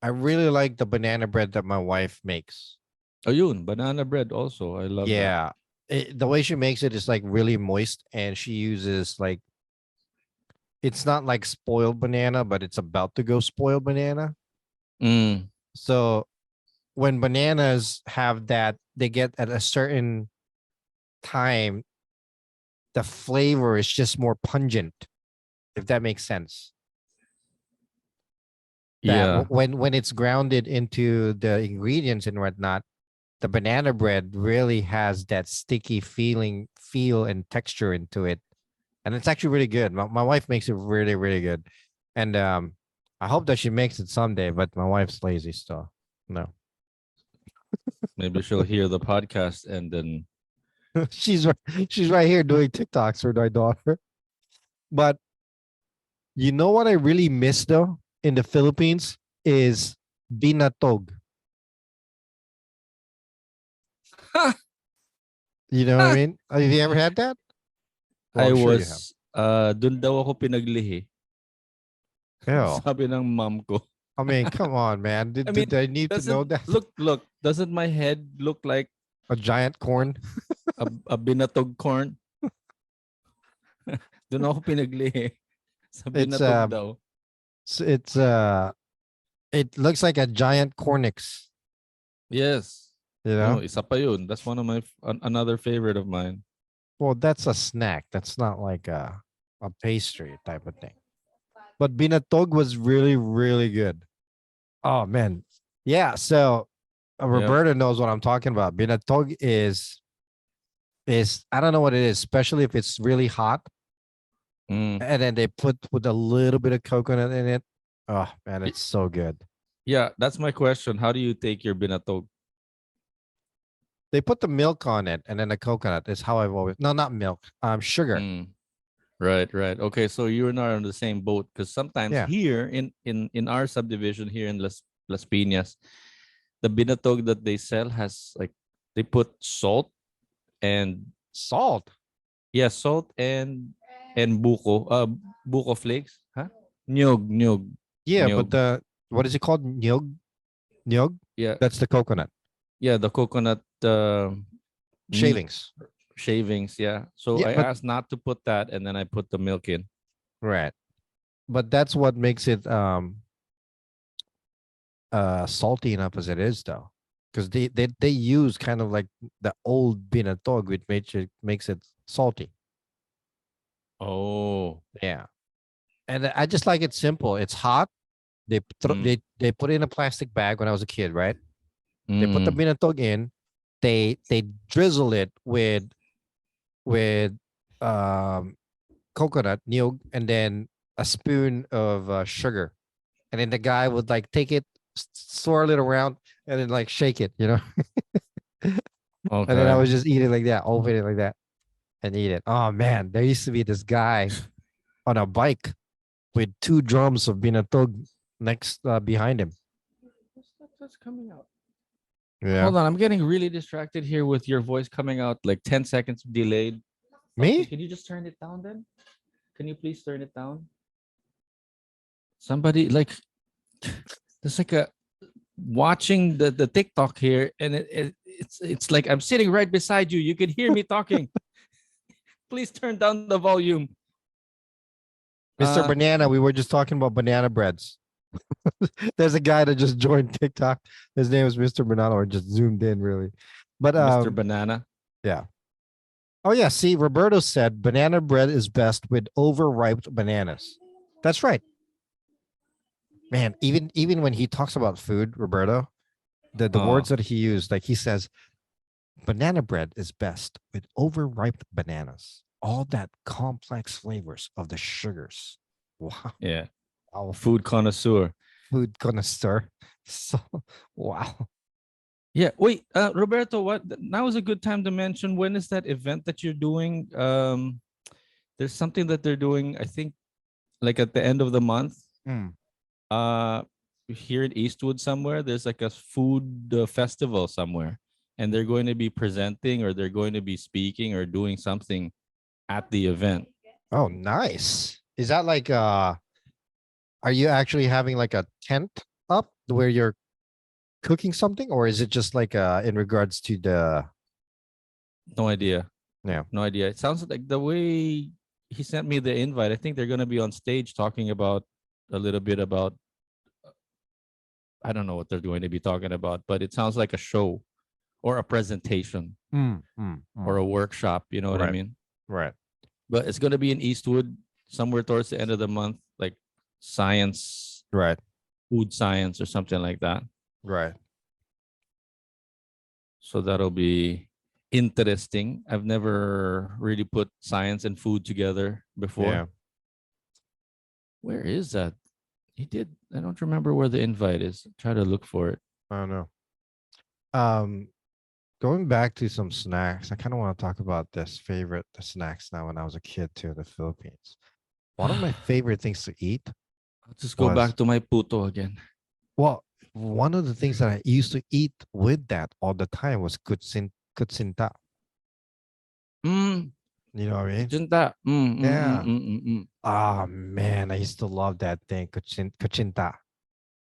I really like the banana bread that my wife makes. Oh, yun, banana bread also. I love that. Yeah, the way she makes it is like really moist, and she uses like it's not like spoiled banana, but it's about to go spoiled banana. Mm, So when bananas have that, they get at a certain time, the flavor is just more pungent, if that makes sense. That yeah. when it's grounded into the ingredients and whatnot, the banana bread really has that sticky feel and texture into it. And it's actually really good. My wife makes it really, really good. And I hope that she makes it someday, but my wife's lazy still. No. Maybe she'll hear the podcast and then She's right here doing TikToks for my daughter. But you know what I really miss though in the Philippines is binatog. You know what I mean? Have you ever had that? Well, I I'm sure you have. was dun daw ako pinaglihi. Ew. Sabi ng mom ko. I mean, come on, man. I mean, Did I need to know doesn't that? look, doesn't my head look like A giant corn. a binatog corn? Doon ako pinaglihi. Sa It's binatog daw. it's it looks like a giant cornix. Yes. You No, know? isa pa yun. That's one of my another favorite of mine. Well, that's a snack. That's not like a pastry type of thing. But binatog was really, really good. Oh man. Yeah. So Roberta knows what I'm talking about. Binatog is I don't know what it is, especially if it's really hot. Mm. and then they put a little bit of coconut in it. Oh man, Y- it's so good. Yeah, that's my question. How do you take your binatog? They put the milk on it and then the coconut is how I've always no, not milk, sugar. Mm. Right, right. Okay, so you're not on the same boat because sometimes Yeah, here in our subdivision here in Las Piñas, the binatog that they sell has like they put salt and salt. yeah, salt and buko flakes, huh? Nyog, Yeah, but nyog. the what is it called? Nyog? Nyog? Yeah, That's the coconut yeah, the coconut meat shavings. shavings. Yeah. So Yeah, I but asked not to put that, and then I put the milk in. right. But that's what makes it salty enough as it is though. Because they use kind of like the old binatog, which makes it salty. Oh. Yeah. And I just like it simple. It's hot. Mm, They put it in a plastic bag when I was a kid, right? They put the mm. binatog in. They drizzle it with um coconut niyog and then a spoon of sugar, and then the guy would like take it, swirl it around, and then like shake it, and then I Okay. would just eat it like that, open it like that, and eat it. Oh man, there used to be this guy on a bike with two drums of binatog next behind him. That's coming out. Yeah, Hold on, I'm getting really distracted here with your voice coming out like 10 seconds delayed. Okay, me? can you just turn it down then? Can you please turn it down? Somebody like there's like a watching the TikTok here, and it's like I'm sitting right beside you. You can hear me talking. Please turn down the volume. Mr. Uh, Banana, we were just talking about banana breads. There's a guy that just joined TikTok. His name is Mr. Banana, or just zoomed in really. But Mr. Banana. yeah. Oh yeah, see, Roberto said banana bread is best with overripe bananas. That's right. Man, even when he talks about food, Roberto, the words Oh, that he used, like he says, banana bread is best with overripe bananas. All that complex flavors of the sugars. Wow. yeah. Our Food connoisseur. food connoisseur. So wow. Yeah. Wait, Roberto, what now is a good time to mention when is that event that you're doing? There's something that they're doing, I think, like at the end of the month. Mm. Uh Here in Eastwood somewhere, there's like a food festival somewhere, and they're going to be presenting or they're going to be speaking or doing something at the event. Oh, nice. Is that like are you actually having like a tent up where you're cooking something, or is it just like in regards to the No idea. yeah. No idea. It sounds like the way he sent me the invite, I think they're going to be on stage talking about a little bit about I don't know what they're going to be talking about, but it sounds like a show or a presentation Mm, mm, or mm. a workshop, you know what I Right, mean? right, But it's going to be in Eastwood somewhere towards the end of the month, like science, right, food science or something like that. right. So that'll be interesting. I've never really put science and food together Yeah, before. Where is that? He did. I don't remember where the invite is. Try to look for it. I don't know. Um, Going back to some snacks, I kind of want to talk about the snacks now when I was a kid too in the Philippines. One of my favorite things to eat I'll just go was back to my puto again. well, one of the things that I used to eat with that all the time was kutsinta. Mm, You know what I mean? Junta. Yeah. Mm. Ah man, I used to love that thing, kutsinta.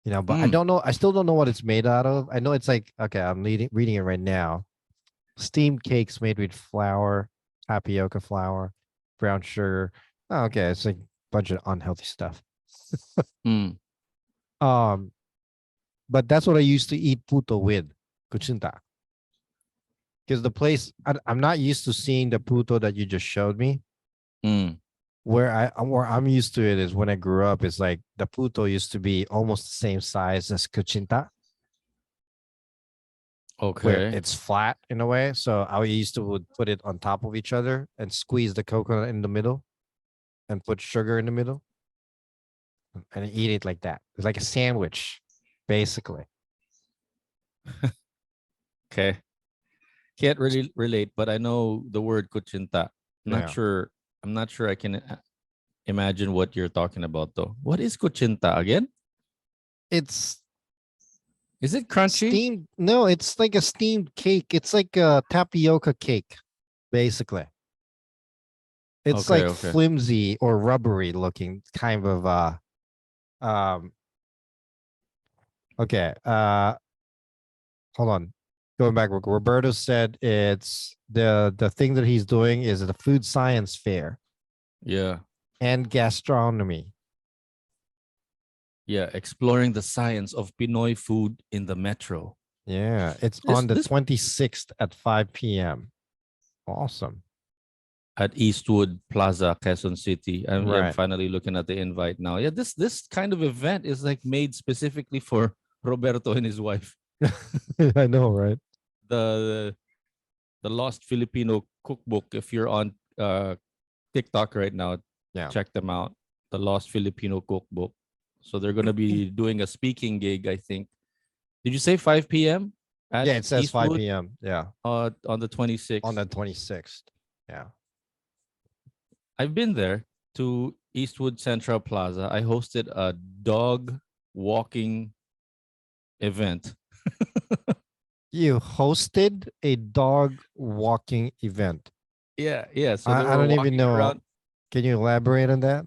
But I Mm. don't know. I still don't know what it's made out of. I know it's like okay, I'm reading it right now. Steamed cakes made with flour, tapioca flour, brown sugar. Oh, okay, it's like a bunch of unhealthy stuff. Mm. Um, but that's what I used to eat puto with, kuchinta. Because the place I'm not used to seeing the puto that you just showed me. Mm. Where I'm used to it is when I grew up. It's like the puto used to be almost the same size as kuchinta, where Okay. it's flat in a way. So I used to would put it on top of each other and squeeze the coconut in the middle. and put sugar in the middle and eat it like that. It's like a sandwich, basically. Okay. Can't really relate, but I know the word kuchinta. Not Yeah. sure. I'm not sure I can imagine what you're talking about though. What is kuchinta again? It's Is it crunchy? steamed. No, it's like a steamed cake. It's like a tapioca cake, basically. It's Okay, like okay. flimsy or rubbery looking kind of um okay. Hold on. Going back, Roberto said it's the thing that he's doing is the food science fair Yeah. and gastronomy. Yeah. Exploring the science of Pinoy food in the metro. Yeah, it's This on the this 26th at 5 p.m. Awesome. at Eastwood Plaza, Quezon City. I'm Right. finally looking at the invite now. Yeah, this kind of event is like made specifically for Roberto and his wife. I know, right? The the Lost Filipino Cookbook. If you're on TikTok right now, Yeah. check them out. The Lost Filipino Cookbook. So they're gonna be doing a speaking gig, I think. Did you say 5 p.m. at Yeah, it says 5 Eastwood p.m. Yeah, on the on 26th? the 26th. Yeah. I've been there to Eastwood Central Plaza. I hosted a dog walking event. You hosted a dog walking event. Yeah, yeah. So they I were don't even walking know. around. Can you elaborate on that?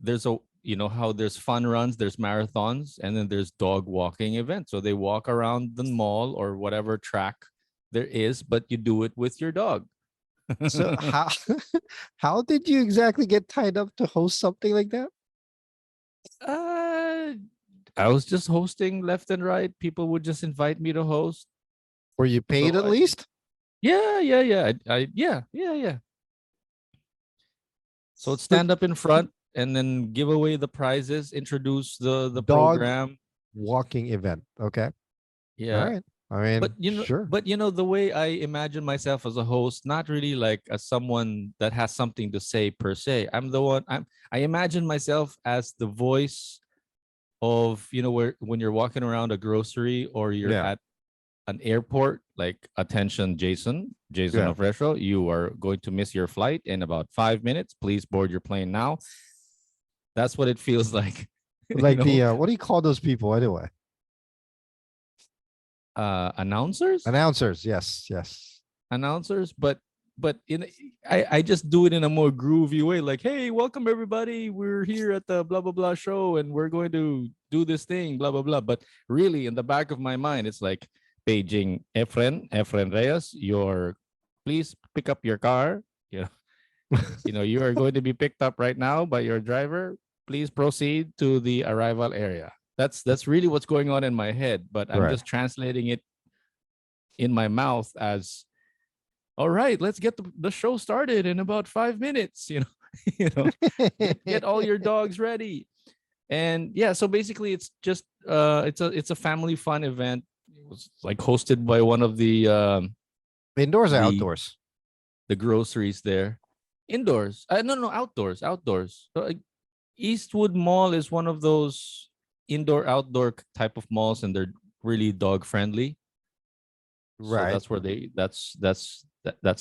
There's a you know how there's fun runs, there's marathons, and then there's dog walking events. So they walk around the mall or whatever track there is, but you do it with your dog. So how how did you exactly get tied up to host something like that? uh, I was just hosting left and right. People would just invite me to host. Were you paid So at least? yeah. Yeah. So it's So stand up in front and then give away the prizes, introduce the dog program. walking event. Okay. All Yeah. right. I mean, sure. But the way I imagine myself as a host, not really like as someone that has something to say per se. I imagine myself as the voice of, where when you're walking around a grocery or you're Yeah. at an airport, like attention, Jason Yeah. Ofresho, you are going to miss your flight in about 5 minutes. Please board your plane now. That's what it feels like. you Like know, the what do you call those people anyway? Announcers, Announcers. Yes. Yes. announcers, but I just do it in a more groovy way, like, hey, welcome everybody, we're here at the blah blah blah show and we're going to do this thing, blah blah blah. But really in the back of my mind it's like, Beijing Efren Reyes, your please pick up your car. you know you are going to be picked up right now by your driver. Please proceed to the arrival area. That's really what's going on in my head, but I'm Right. just translating it in my mouth as, all right, let's get the show started in about 5 minutes. you know, get all your dogs ready. And yeah, so basically it's just it's a family fun event. It was like hosted by one of Indoors or the outdoors? the groceries there. Indoors. No, outdoors. So, Eastwood Mall is one of those indoor outdoor type of malls, and they're really dog friendly. So Right. that's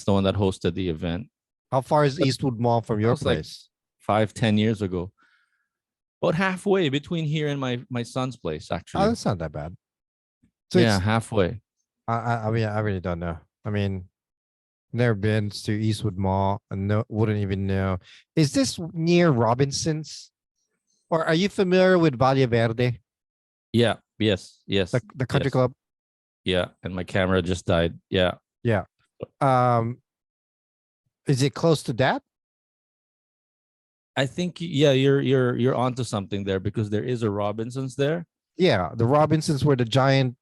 the one that hosted the event. How far is But Eastwood Mall from that your was like place? 5-10 years ago. About halfway between here and my son's place, Oh, actually. that's not that bad. So Yeah, it's halfway. I mean I really don't know. I mean, never been to Eastwood Mall and no wouldn't even know. Is this near Robinson's? Or are you familiar with Valle Verde, Yeah. Yes. Yes. the country Yes. club? Yeah. And my camera just died. Yeah. Yeah. Um, is it close to that? I think yeah, you're onto something there because there is a Robinsons there. Yeah, the Robinsons where the giant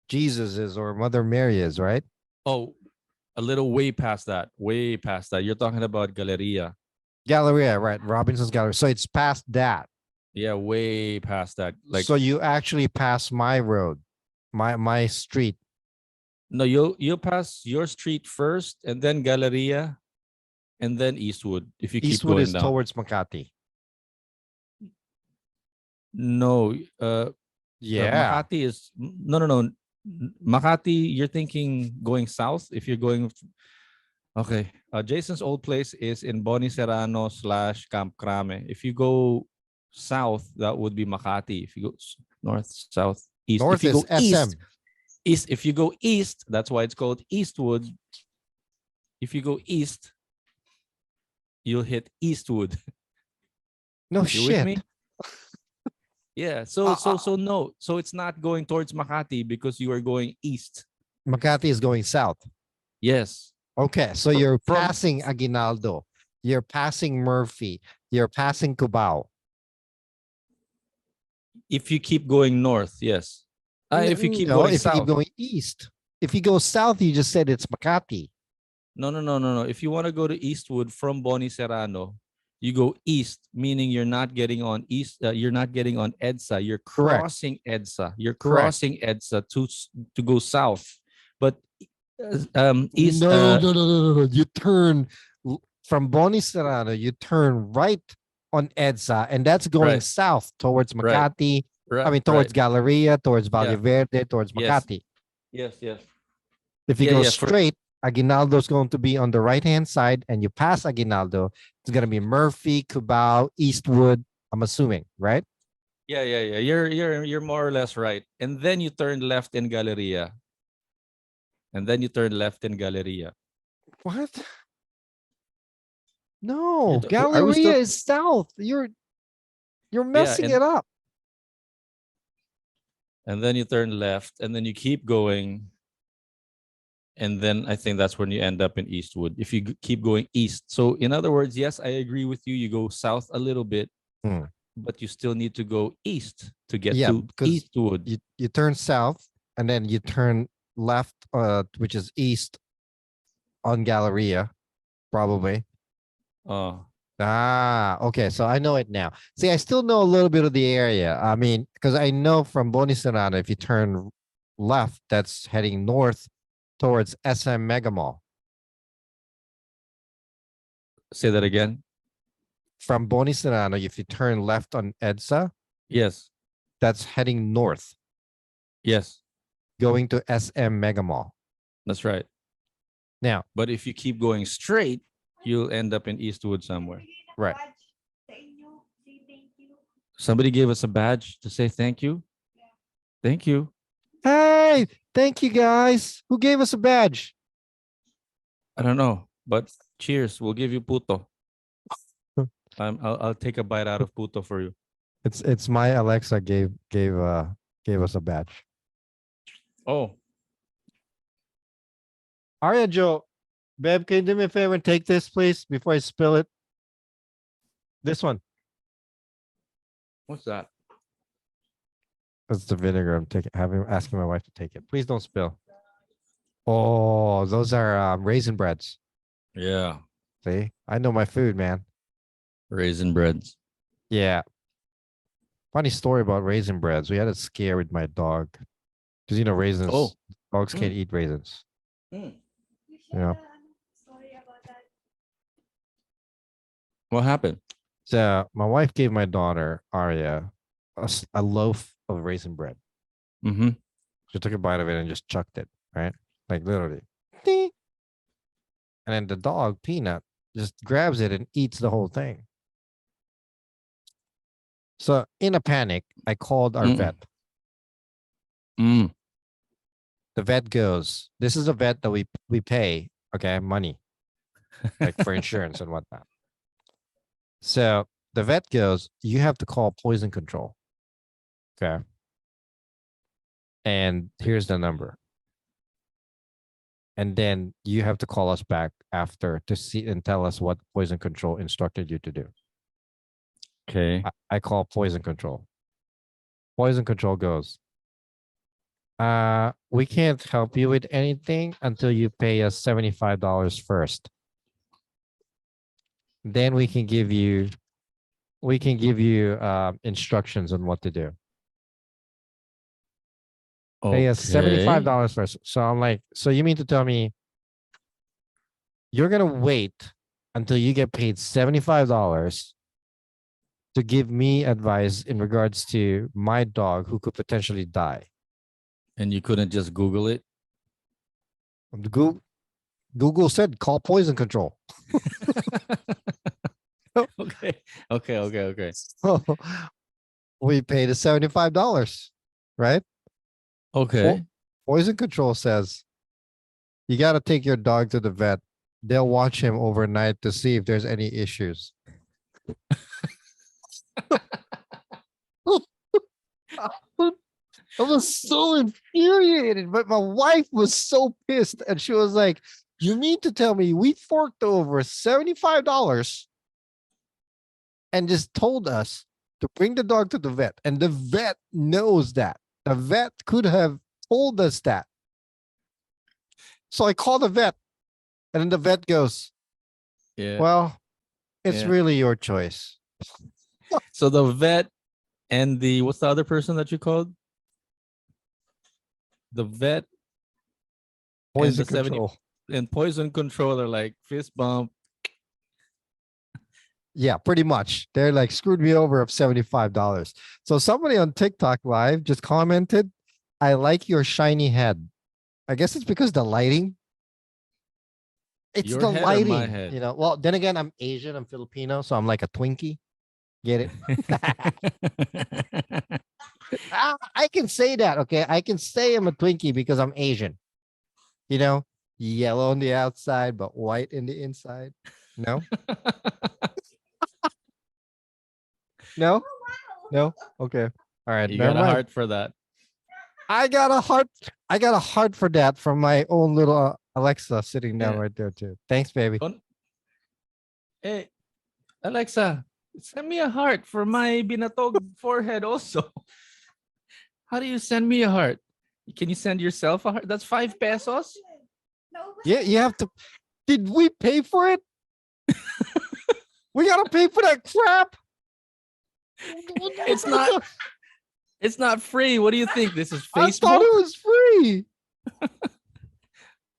Jesus is or Mother Mary is, right? Oh, a little way past that. Way past that. You're talking about Galleria. Galleria, right? Robinson's Gallery. So it's past that. Yeah, way past that. Like, So you actually pass my road, my street. no, you'll pass your street first and then Galleria, and then Eastwood. If you keep Eastwood going is down. towards Makati. No, Yeah. Makati is no. Makati, you're thinking going south. If you're going, okay. Jason's old place is in Boni Serrano / Camp Crame. If you go south, that would be Makati. If you go north, south, east. If North you is go SM. east. If you go east, that's why it's called Eastwood. If you go east, you'll hit Eastwood. No You with shit. me? Yeah. No. So it's not going towards Makati because you are going east. Makati is going south. Yes. Okay, so you're passing Aguinaldo. You're passing Murphy. You're passing Cubao. If you keep going north, yes. If you keep No, going if you keep south. going east. If you go south, you just said it's Makati. No. If you want to go to Eastwood from Boni Serrano, you go east, meaning you're not getting on east. You're not getting on EDSA. You're Correct. crossing EDSA. You're Correct. crossing EDSA to go south. But east. No. You turn from Boni Serrano, you turn right on EDSA, and that's going Right. south towards Right. Makati. Right. I mean, towards Galleria, towards Valle Yeah. Verde, towards Yes. Makati. Yes. If you Yeah, go yeah, straight, Aguinaldo is going to be on the right-hand side, and you pass Aguinaldo, it's going to be Murphy, Cubao, Eastwood, I'm assuming, right? Yeah. You're more or less right. And then you turn left in Galleria. What? No, Are we Galleria still? is south. You're messing and it up. and then you turn left, and then you keep going, and then I think that's when you end up in Eastwood. If you keep going east, so in other words, yes, I agree with you. You go south a little bit, but you still need to go east to get to because Eastwood. you turn south and then you turn left, which is east on Galleria, probably. Okay. So I know it now. See, I still know a little bit of the area. I mean, because I know from Boni Serrano, if you turn left, that's heading north towards SM Mega Mall. Say that again. From Boni Serrano, if you turn left on EDSA, Yes. that's heading north, Yes. going to SM Mega Mall. That's right. Now, but if you keep going straight, you'll end up in Eastwood somewhere. Right. Somebody gave us a badge to say thank you. Thank you. Hey, thank you guys. Who gave us a badge? I don't know, but cheers. We'll give you puto. I'll take a bite out of puto for you. It's my Alexa gave us a badge. Oh, Arya Joe, babe, can you do me a favor and take this, please, before I spill it? This one. what's that? That's the vinegar I'm asking my wife to take it. Please don't spill. Oh, those are raisin breads. Yeah, See, I know my food, man. raisin breads. Yeah. Funny story about raisin breads. We had a scare with my dog because raisins. Oh. Dogs can't eat raisins. Yeah. What happened? So my wife gave my daughter Arya a loaf of raisin bread. Mm-hmm. She took a bite of it and just chucked it, right? Like literally. Ding. And then the dog, Peanut, just grabs it and eats the whole thing. So in a panic, I called our vet. Mm. The vet goes, this is a vet that we pay, okay, money, like for insurance and whatnot. So the vet goes, you have to call poison control. Okay. And here's the number. And then you have to call us back after to see and tell us what poison control instructed you to do. Okay. I call poison control. Poison control goes, we can't help you with anything until you pay us $75 first. Then we can give you instructions on what to do. Pay us $75 first. So I'm like, so you mean to tell me you're gonna wait until you get paid $75 to give me advice in regards to my dog who could potentially die. And you couldn't just Google it? Google said call poison control. Okay. Okay. So we paid a $75, right? Okay. Poison control says you got to take your dog to the vet. They'll watch him overnight to see if there's any issues. I was so infuriated, but my wife was so pissed. And she was like, you mean to tell me we forked over $75 and just told us to bring the dog to the vet? And the vet knows that. The vet could have told us that. So I called the vet, and then the vet goes, Yeah. well, it's Yeah. really your choice. So the vet and what's the other person that you called? The vet Poison and the 70 control. and poison control are like fist bump. Yeah, pretty much. They're like screwed me over of $75. So somebody on TikTok live just commented, I like your shiny head. I guess it's because the lighting. It's Your the head or my lighting, head? you know. Well, then again, I'm Asian, I'm Filipino, so I'm like a Twinkie. Get it? I can say that, okay? I can say I'm a Twinkie because I'm Asian. You know, yellow on the outside, but white in the inside. No? No? No? Okay. All right. You Never got a mind. heart for that. I got a heart. I got a heart for that from my own little Alexa sitting down Yeah. right there too. Thanks, baby. Hey, Alexa, send me a heart for my binatog forehead also. How do you send me a heart? Can you send yourself a heart? That's 5 pesos. Yeah, you have to. Did we pay for it? We gotta pay for that crap. It's not. It's not free. What do you think? This is I thought Facebook? it was free.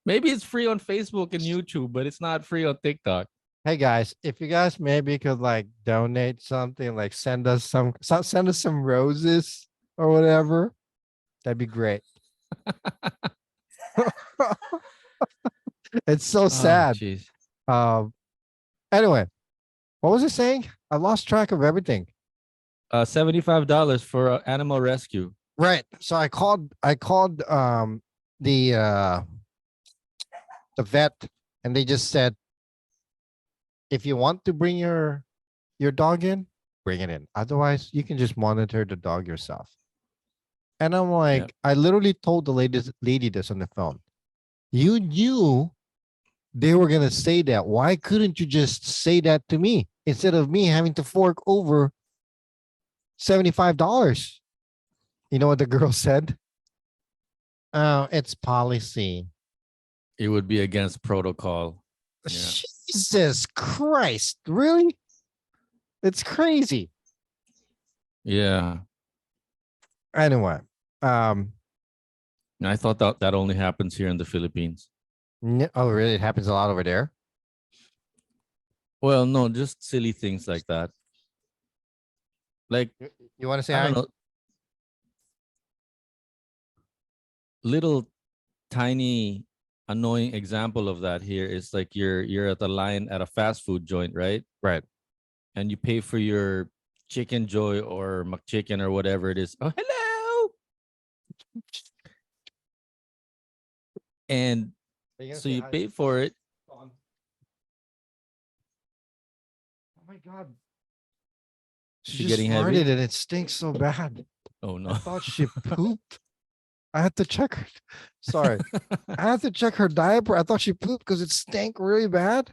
Maybe it's free on Facebook and YouTube, but it's not free on TikTok. Hey guys, if you guys maybe could like donate something, like send us some roses or whatever, that'd be great. It's so sad. Jeez. Anyway, what was I saying? I lost track of everything. $75 for animal rescue. Right. So I called the vet, and they just said, if you want to bring your dog in, bring it in. Otherwise, you can just monitor the dog yourself. And I'm like, Yep. I literally told the lady this on the phone. You knew they were gonna say that. Why couldn't you just say that to me instead of me having to fork over $75? You know what the girl said? Oh, it's policy. It would be against protocol. Yeah. Jesus Christ. Really? It's crazy. Yeah. Anyway, And I thought that only happens here in the Philippines. oh, really? It happens a lot over there? Well, no, just silly things like that. Like, You want to say I hi? don't know, little tiny annoying example of that here is like you're at the line at a fast food joint, right? Right. And you pay for your chicken joy or McChicken or whatever it is. Oh, hello. And so you pay for it. Oh my God. She She just getting farted heavy? and it stinks so bad. Oh no. I thought she pooped. I had to check her. Sorry. I had to check her diaper. I thought she pooped because it stank really bad.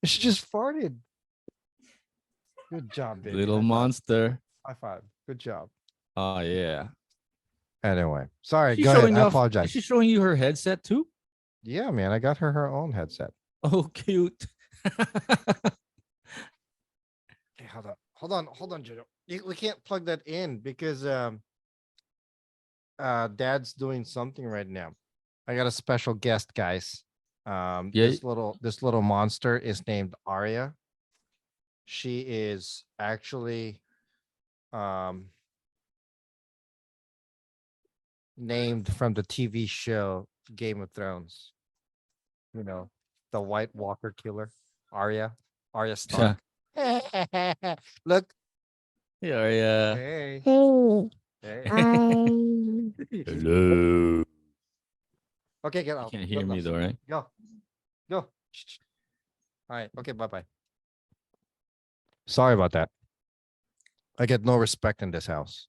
And she just farted. Good job, baby. Little High five. monster. High five. Good job. Oh yeah. Anyway, sorry. She's Go ahead. showing I off. Is apologize. she showing you her headset too? Yeah, man. I got her own headset. Oh, cute. Okay, hold on, Jojo. We can't plug that in because Dad's doing something right now. I got a special guest, guys. Yeah. This little monster is named Arya. She is actually um named from the TV show Game of Thrones. You know, the White Walker killer, Arya, Arya Yeah. Stark. Look, Yeah. Yeah. hey, Hey, hey. Hello. Okay, get You out. can't Go, hear go, me though, right? go, go. All right. Okay. Bye, bye. Sorry about that. I get no respect in this house.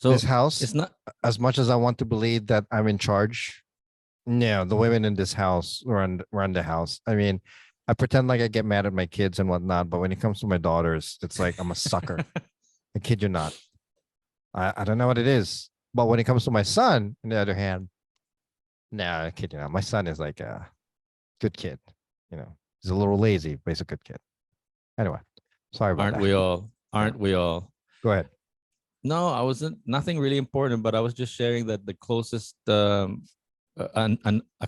This So house, it's not. as much as I want to believe that I'm in charge, no, the women in this house run the house. I mean, I pretend like I get mad at my kids and whatnot, but when it comes to my daughters, it's like I'm a sucker. I kid you not. I don't know what it is. But when it comes to my son, on the other hand, nah, I kid you not. My son is like a good kid. You know, he's a little lazy, but he's a good kid. Anyway, sorry about Aren't that. we all? Aren't we all? Go ahead. No, I wasn't. Nothing really important, but I was just sharing that the closest, a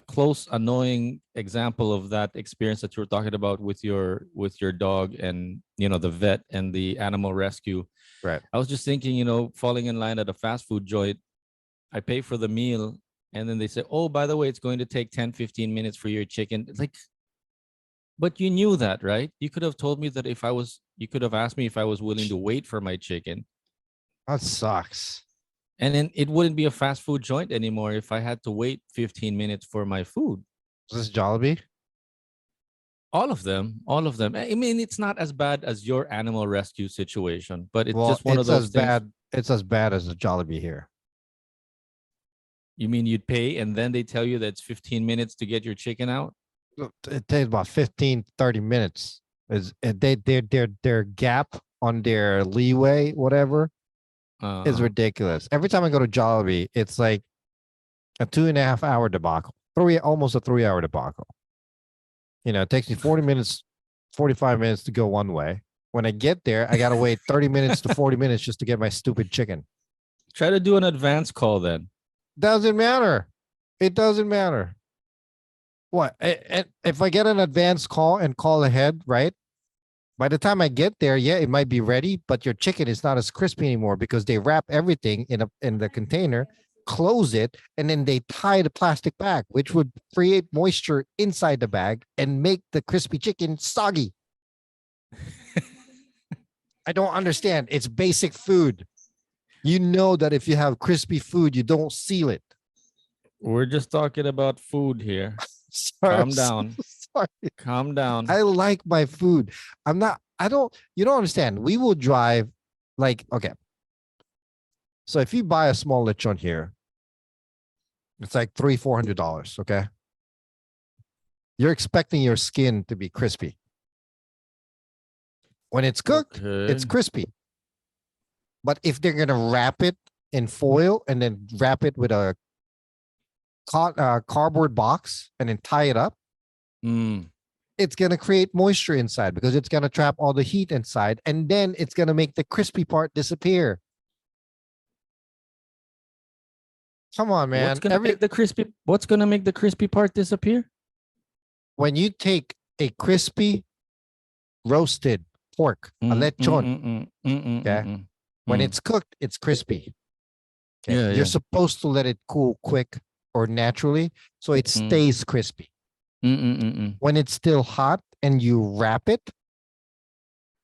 close, annoying example of that experience that you were talking about with your dog and the vet and the animal rescue. Right. I was just thinking, falling in line at a fast food joint, I pay for the meal, and then they say, "Oh, by the way, it's going to take 10, 15 minutes for your chicken." It's like, but you knew that, right? You could have told me that you could have asked me if I was willing to wait for my chicken. That sucks. And then it wouldn't be a fast food joint anymore if I had to wait 15 minutes for my food. Is this Jollibee? All of them, all of them. I mean, it's not as bad as your animal rescue situation, but it's Well, just one of it's as those things. bad. It's as bad as the Jollibee here. You mean you'd pay and then they tell you that it's 15 minutes to get your chicken out? Look, it takes about 15, 30 minutes. Is their gap on their leeway, whatever, is ridiculous. Every time I go to Jollibee, it's like a 2.5 hour debacle. Almost a 3 hour debacle. It takes me 40 minutes, 45 minutes to go one way. When I get there, I gotta wait 30 minutes to 40 minutes just to get my stupid chicken. Try to do an advance call then. Doesn't matter. It doesn't matter. What? If I get an advance call and call ahead, right? By the time I get there, yeah, it might be ready, but your chicken is not as crispy anymore because they wrap everything in the container, close it, and then they tie the plastic bag, which would create moisture inside the bag and make the crispy chicken soggy. I don't understand. It's basic food. You know that if you have crispy food, you don't seal it. We're just talking about food here. Sorry, Calm down. Sorry. Calm down. I like my food. You don't understand. We will drive okay. So if you buy a small lechon here, it's like $300-$400. Okay. You're expecting your skin to be crispy. When it's cooked, it's Okay. crispy. But if they're going to wrap it in foil and then wrap it with a cardboard box and then tie it up, Mm. it's going to create moisture inside because it's going to trap all the heat inside, and then it's going to make the crispy part disappear. Come on, man. What's gonna make the crispy part disappear? When you take a crispy roasted pork, a lechon, okay? When it's cooked, it's crispy. Okay. Yeah, You're yeah. supposed to let it cool quick or naturally so it stays crispy. When it's still hot and you wrap it,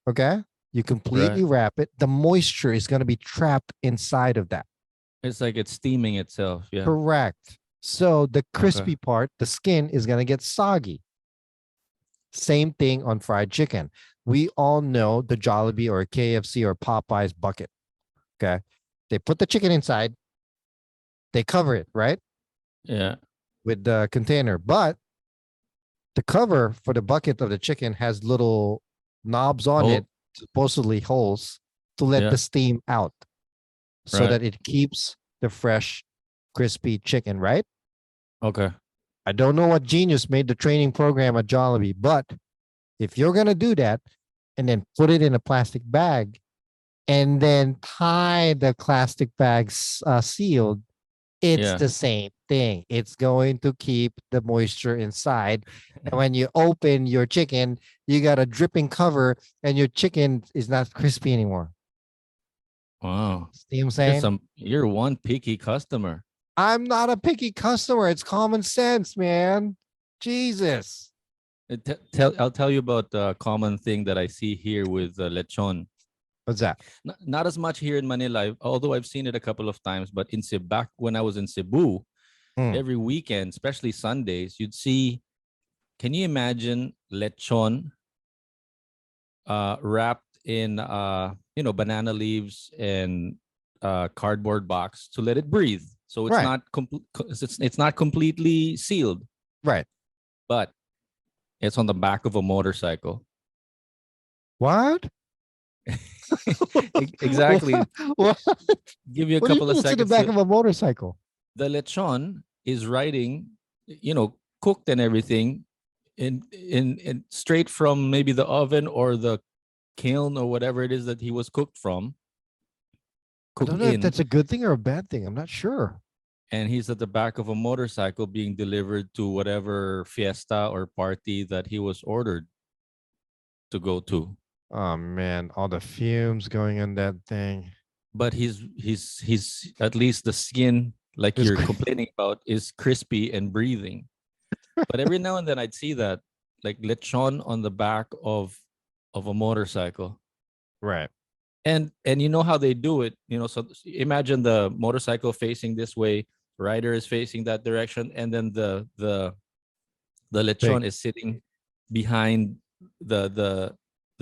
okay? You completely wrap it. The moisture is going to be trapped inside of that. It's like it's steaming itself. Yeah. Correct. So the crispy part, the skin is going to get soggy. Same thing on fried chicken. We all know the Jollibee or KFC or Popeyes bucket. Okay. They put the chicken inside. They cover it, right? Yeah. With the container. But the cover for the bucket of the chicken has little knobs on it, supposedly holes, to let the steam out so that it keeps the fresh, crispy chicken, right? Okay. I don't know what genius made the training program at Jollibee, but if you're going to do that and then put it in a plastic bag and then tie the plastic bags sealed It's Yeah. the same thing. It's going to keep the moisture inside. And when you open your chicken, you got a dripping cover and your chicken is not crispy anymore. Wow. See what I'm saying? You're one picky customer. I'm not a picky customer. It's common sense, man. Jesus. I'll tell you about a common thing that I see here with lechon. What's that? Not as much here in Manila, although I've seen it a couple of times. But in Cebu, back when I was in Cebu, Hmm. every weekend, especially Sundays, you'd see. Can you imagine lechon wrapped in banana leaves and cardboard box to let it breathe? So it's Right. not it's not completely sealed, Right. but it's on the back of a motorcycle. What? Exactly. What? Give you a What do you couple of mean it's in the seconds back to of a motorcycle? the lechon is riding, cooked and everything in straight from maybe the oven or the kiln or whatever it is that he was I cooked don't know if in, that's a good thing or a bad thing. I'm not sure. and he's at the back of a motorcycle being delivered to whatever fiesta or party that he was ordered to go to. Oh man, all the fumes going in that thing. But he's at least the skin, like It's you're cra- complaining about, is crispy and breathing. But every now and then I'd see that, like lechon on the back of a motorcycle. right. And you know how they do it, so imagine the motorcycle facing this way, rider is facing that direction, and then the Big lechon is sitting behind the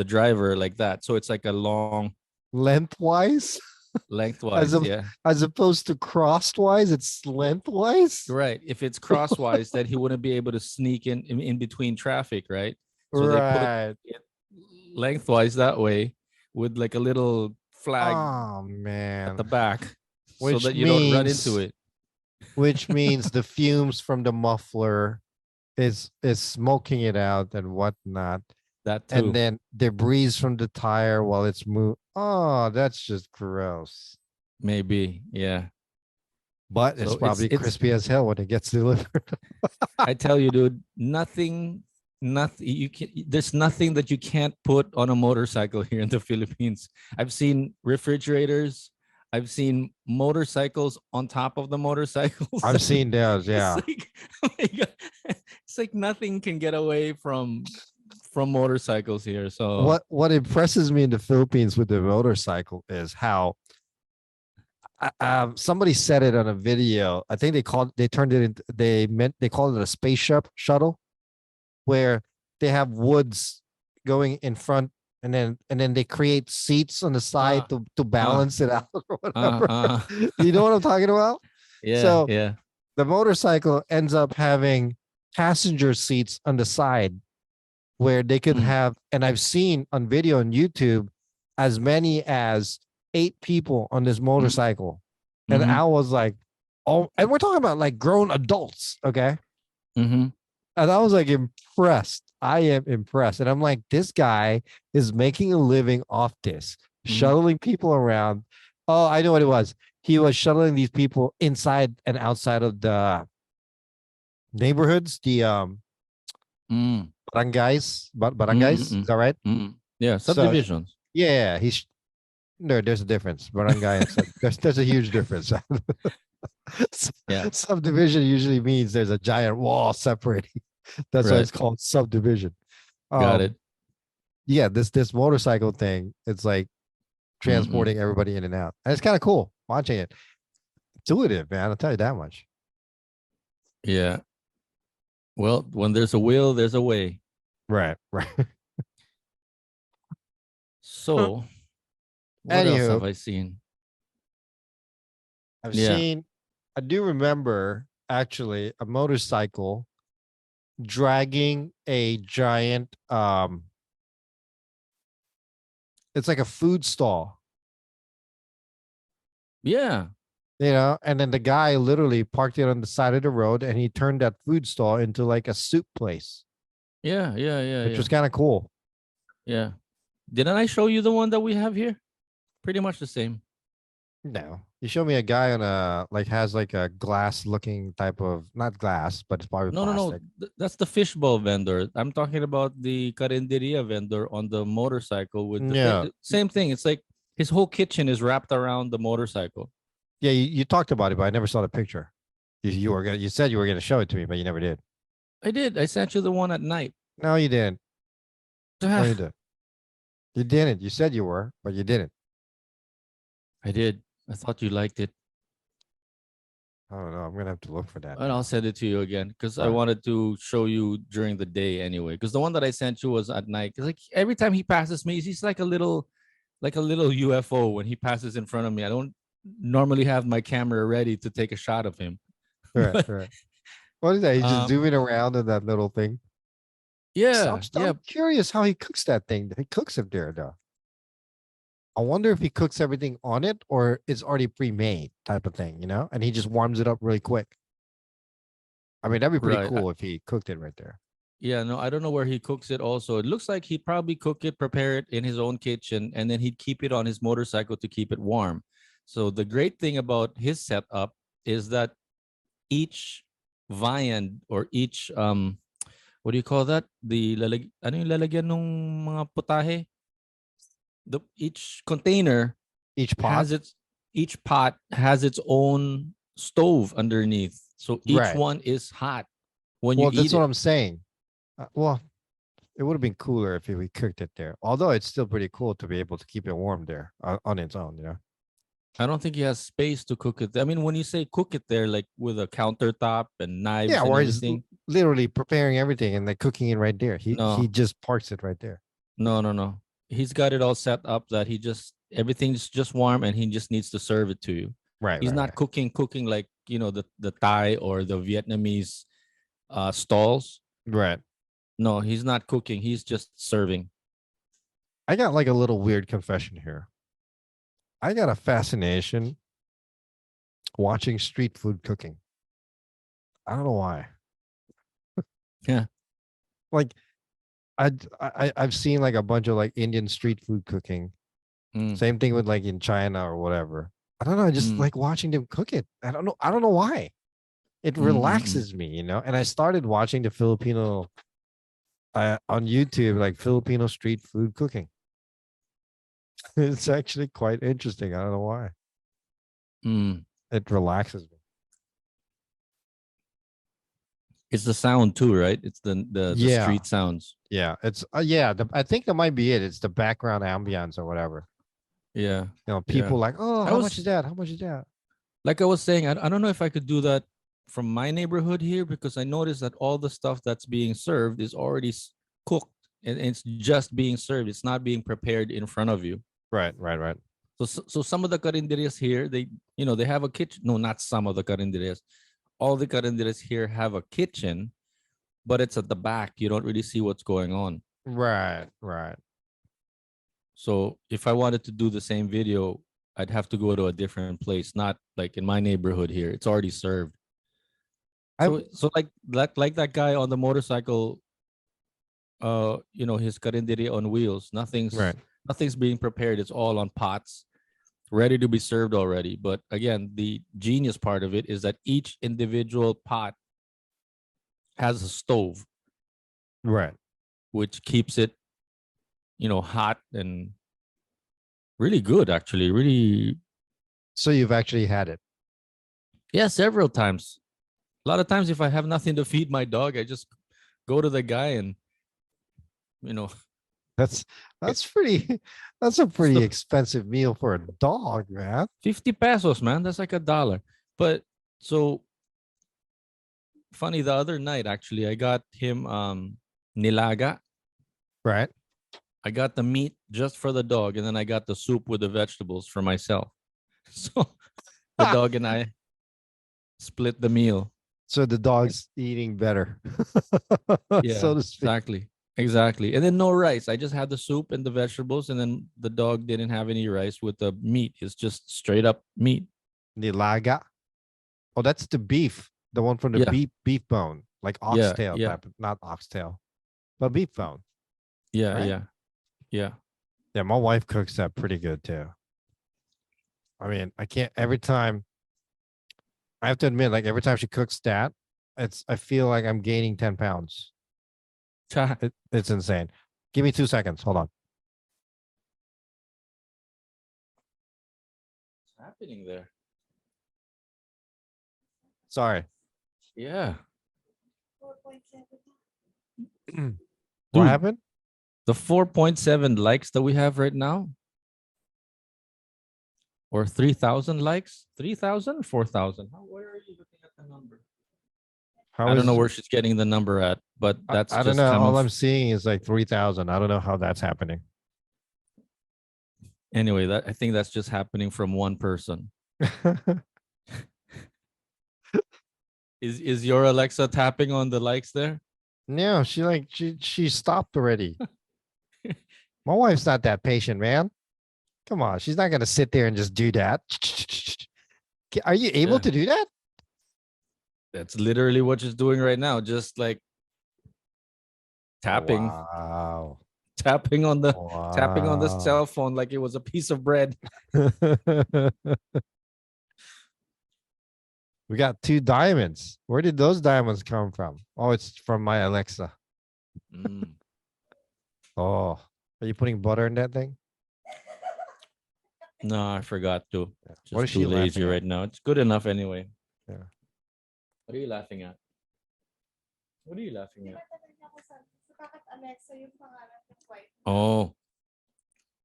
driver like that. So it's like a long lengthwise as lengthwise, of yeah. as opposed to crosswise. It's lengthwise. Right. If it's crosswise, then he wouldn't be able to sneak in between traffic, right? So they put Right. it lengthwise that way with like a little flag Oh at the man. back so Which that you don't run into means it. which means the fumes from the muffler is smoking it out and whatnot. That And too. then debris from the tire while it's moving. Oh, that's just gross. Maybe. Yeah. But it's So probably it's crispy as hell when it gets delivered. I tell you, dude, nothing you can there's nothing that you can't put on a motorcycle here in the Philippines. I've seen refrigerators, I've seen motorcycles on top of the motorcycles. I've seen those, It's yeah. like, oh my God, it's like nothing can get away from motorcycles here. So What impresses me in the Philippines with the motorcycle is how somebody said it on a video. I think they turned it into they called it a shuttle where they have woods going in front and then they create seats on the uh side to uh balance it out or uh whatever. uh You know what I'm talking about? yeah, So yeah. the motorcycle ends up having passenger seats on the side where they could Mm, have, and I've seen on video on YouTube as many as 8 people on this mm, motorcycle. And mm-hmm, I was like, oh, and we're talking about like grown adults, okay? mm-hmm, And I was like impressed. I am impressed. And I'm like, this guy is making a living off this, mm-hmm. shuttling people around. Oh, I know what it was. He was shuttling these people inside and outside of the neighborhoods, the Mm, barangays. mm, Is that right? yeah, So subdivisions. yeah, there's a difference. Barangay and there's a huge difference. Yeah, Subdivision usually means there's a giant wall separating. That's why right. it's called subdivision. Got it. Um, yeah, this motorcycle thing, it's like Mm-mm. transporting everybody in and out. And it's kind of cool watching it. Intuitive, man. I'll tell you that much. Yeah. Well, when there's a will, there's a way. Right, right. So, what else Anywho, have I seen? I've Yeah. seen, I do remember actually a motorcycle dragging a giant, it's like a food stall, Yeah. and then the guy literally parked it on the side of the road and he turned that food stall into like a soup place, Yeah. Yeah. Yeah. which Yeah. was kind of cool. Yeah. Didn't I show you the one that we have here? Pretty much the same. No, you show me a guy on a like has like a glass looking type of not glass, but it's probably No, no, no. plastic. That's the fishbowl vendor. I'm talking about the carinderia vendor on the motorcycle with the Yeah, same thing. It's like his whole kitchen is wrapped around the motorcycle. yeah. You talked about it, but I never saw the picture. You were gonna, you said you were gonna show it to me, but you never did. I did. I sent you the one at night. No, you didn't. No, you I did. You didn't. You said you were, but you didn't. did. I thought you liked it. I don't know. I'm gonna have to look for that And I'll now. send it to you again because I Right. wanted to show you during the day anyway. Because the one that I sent you was at night. Because like every time he passes me, he's like a little UFO when he passes in front of me. I don't normally have my camera ready to take a shot of him. Right. But Right. What is that? He's just um, zooming around in that little thing. yeah, yeah, I'm curious how he cooks that thing. He cooks it there though. I wonder if he cooks everything on it or it's already pre-made type of thing, you know? And he just warms it up really quick. I mean, that'd be pretty right. cool if he cooked it right there. Yeah, no, I don't know where he cooks it. Also, it looks like he'd probably cook it, prepare it in his own kitchen, and then he'd keep it on his motorcycle to keep it warm. So the great thing about his setup is that each viand or each what do you call that? Ano yung lalagyan ng mga putahe? The each container Each pot? has its each pot has its own stove underneath. So each Right. one is hot when you Well, that's eat what it. I'm saying. Well, it would have been cooler if we cooked it there. Although it's still pretty cool to be able to keep it warm there on its own, you know? I don't think he has space to cook it. I mean, when you say cook it there, like with a countertop and Yeah, knives and or he's everything, literally preparing everything and then cooking it right there. He no, just parks it right there. no, no, no. He's got it all set up that he just everything's just warm and he just needs to serve it to you. Right, He's right, not right. cooking like the Thai or the Vietnamese stalls. Right. No, he's not cooking. He's just serving. I got like a little weird confession here. I got a fascination watching street food cooking. I don't know why. Yeah. Like I've seen like a bunch of like Indian street food cooking. Mm, Same thing with like in China or whatever. I don't know. I just mm, like watching them cook it. I don't know. I don't know why. It mm, mm, mm. relaxes me, you know. And I started watching the Filipino on YouTube, like Filipino street food cooking. It's actually quite interesting. I don't know why. Mm. It relaxes me. It's the sound too, right? It's the Yeah, street sounds. yeah. It's yeah. I think that might be it. It's the background ambience or whatever. Yeah. You know, Yeah. people like, oh, I how much is was that? How much is that? like I was saying, I don't know if I could do that from my neighborhood here because I noticed that all the stuff that's being served is already cooked and it's just being served. It's not being prepared in front of you. Right, right, right. So some of the carinderias here, they have a kitchen. No, not some of the carinderias. All the carinderias here have a kitchen, but it's at the back. You don't really see what's going on. Right, right. So if I wanted to do the same video, I'd have to go to a different place, not like in my neighborhood here. It's already served. I So like that guy on the motorcycle, his carinderia on wheels. right. Nothing's being prepared. It's all on pots, ready to be served already. But again, the genius part of it is that each individual pot has a stove, Right. which keeps it, hot and really good, actually. Really, So you've actually had it. yeah, several times. A lot of times, if I have nothing to feed my dog, I just go to the guy and, you know, That's get that's pretty that's a pretty so expensive meal for a dog, man. 50 pesos, man. That's like $1. But so funny, the other night, actually, I got him nilaga. Right. I got the meat just for the dog, and then I got the soup with the vegetables for myself. So the dog and I split the meal. So the dog's eating better, Yeah, so to speak. exactly. Exactly. And then no rice. I just had the soup and the vegetables, and then the dog didn't have any rice with the meat. It's just straight up meat. Nilaga. Oh, that's the beef, the one from the Yeah, beef bone, like yeah, oxtail yeah, type, not oxtail, but beef bone, yeah, right? yeah, yeah. Yeah, my wife cooks that pretty good too. I mean, I can't every time. I have to admit, like every time she cooks that, I feel like I'm gaining 10 pounds. What's It's insane. Give me 2 seconds. Hold on. happening there? Sorry. Yeah. What Dude, happened? the 4.7 likes that we have right now, or 3,000 likes, 3,000, 4,000. Where are you looking at the number? How I don't know is where she's getting the number at, but that's I don't just know. coming. All I'm seeing is like 3,000. I don't know how that's happening. Anyway, I think that's just happening from one person. Is your Alexa tapping on the likes there? No, she stopped already. My wife's not that patient, man. Come on, she's not gonna sit there and just do that. Are you able Yeah. to do that? That's literally what she's doing right now. Just like tapping, Wow. tapping on the Wow. cell phone like it was a piece of bread. We got 2 diamonds. Where did those diamonds come from? Oh, it's from my Alexa. Mm. Oh, are you putting butter in that thing? No, I forgot to. What Just is too she lazy laughing at? right now. It's good enough anyway. Yeah. What are you laughing at? What are you laughing at? Oh.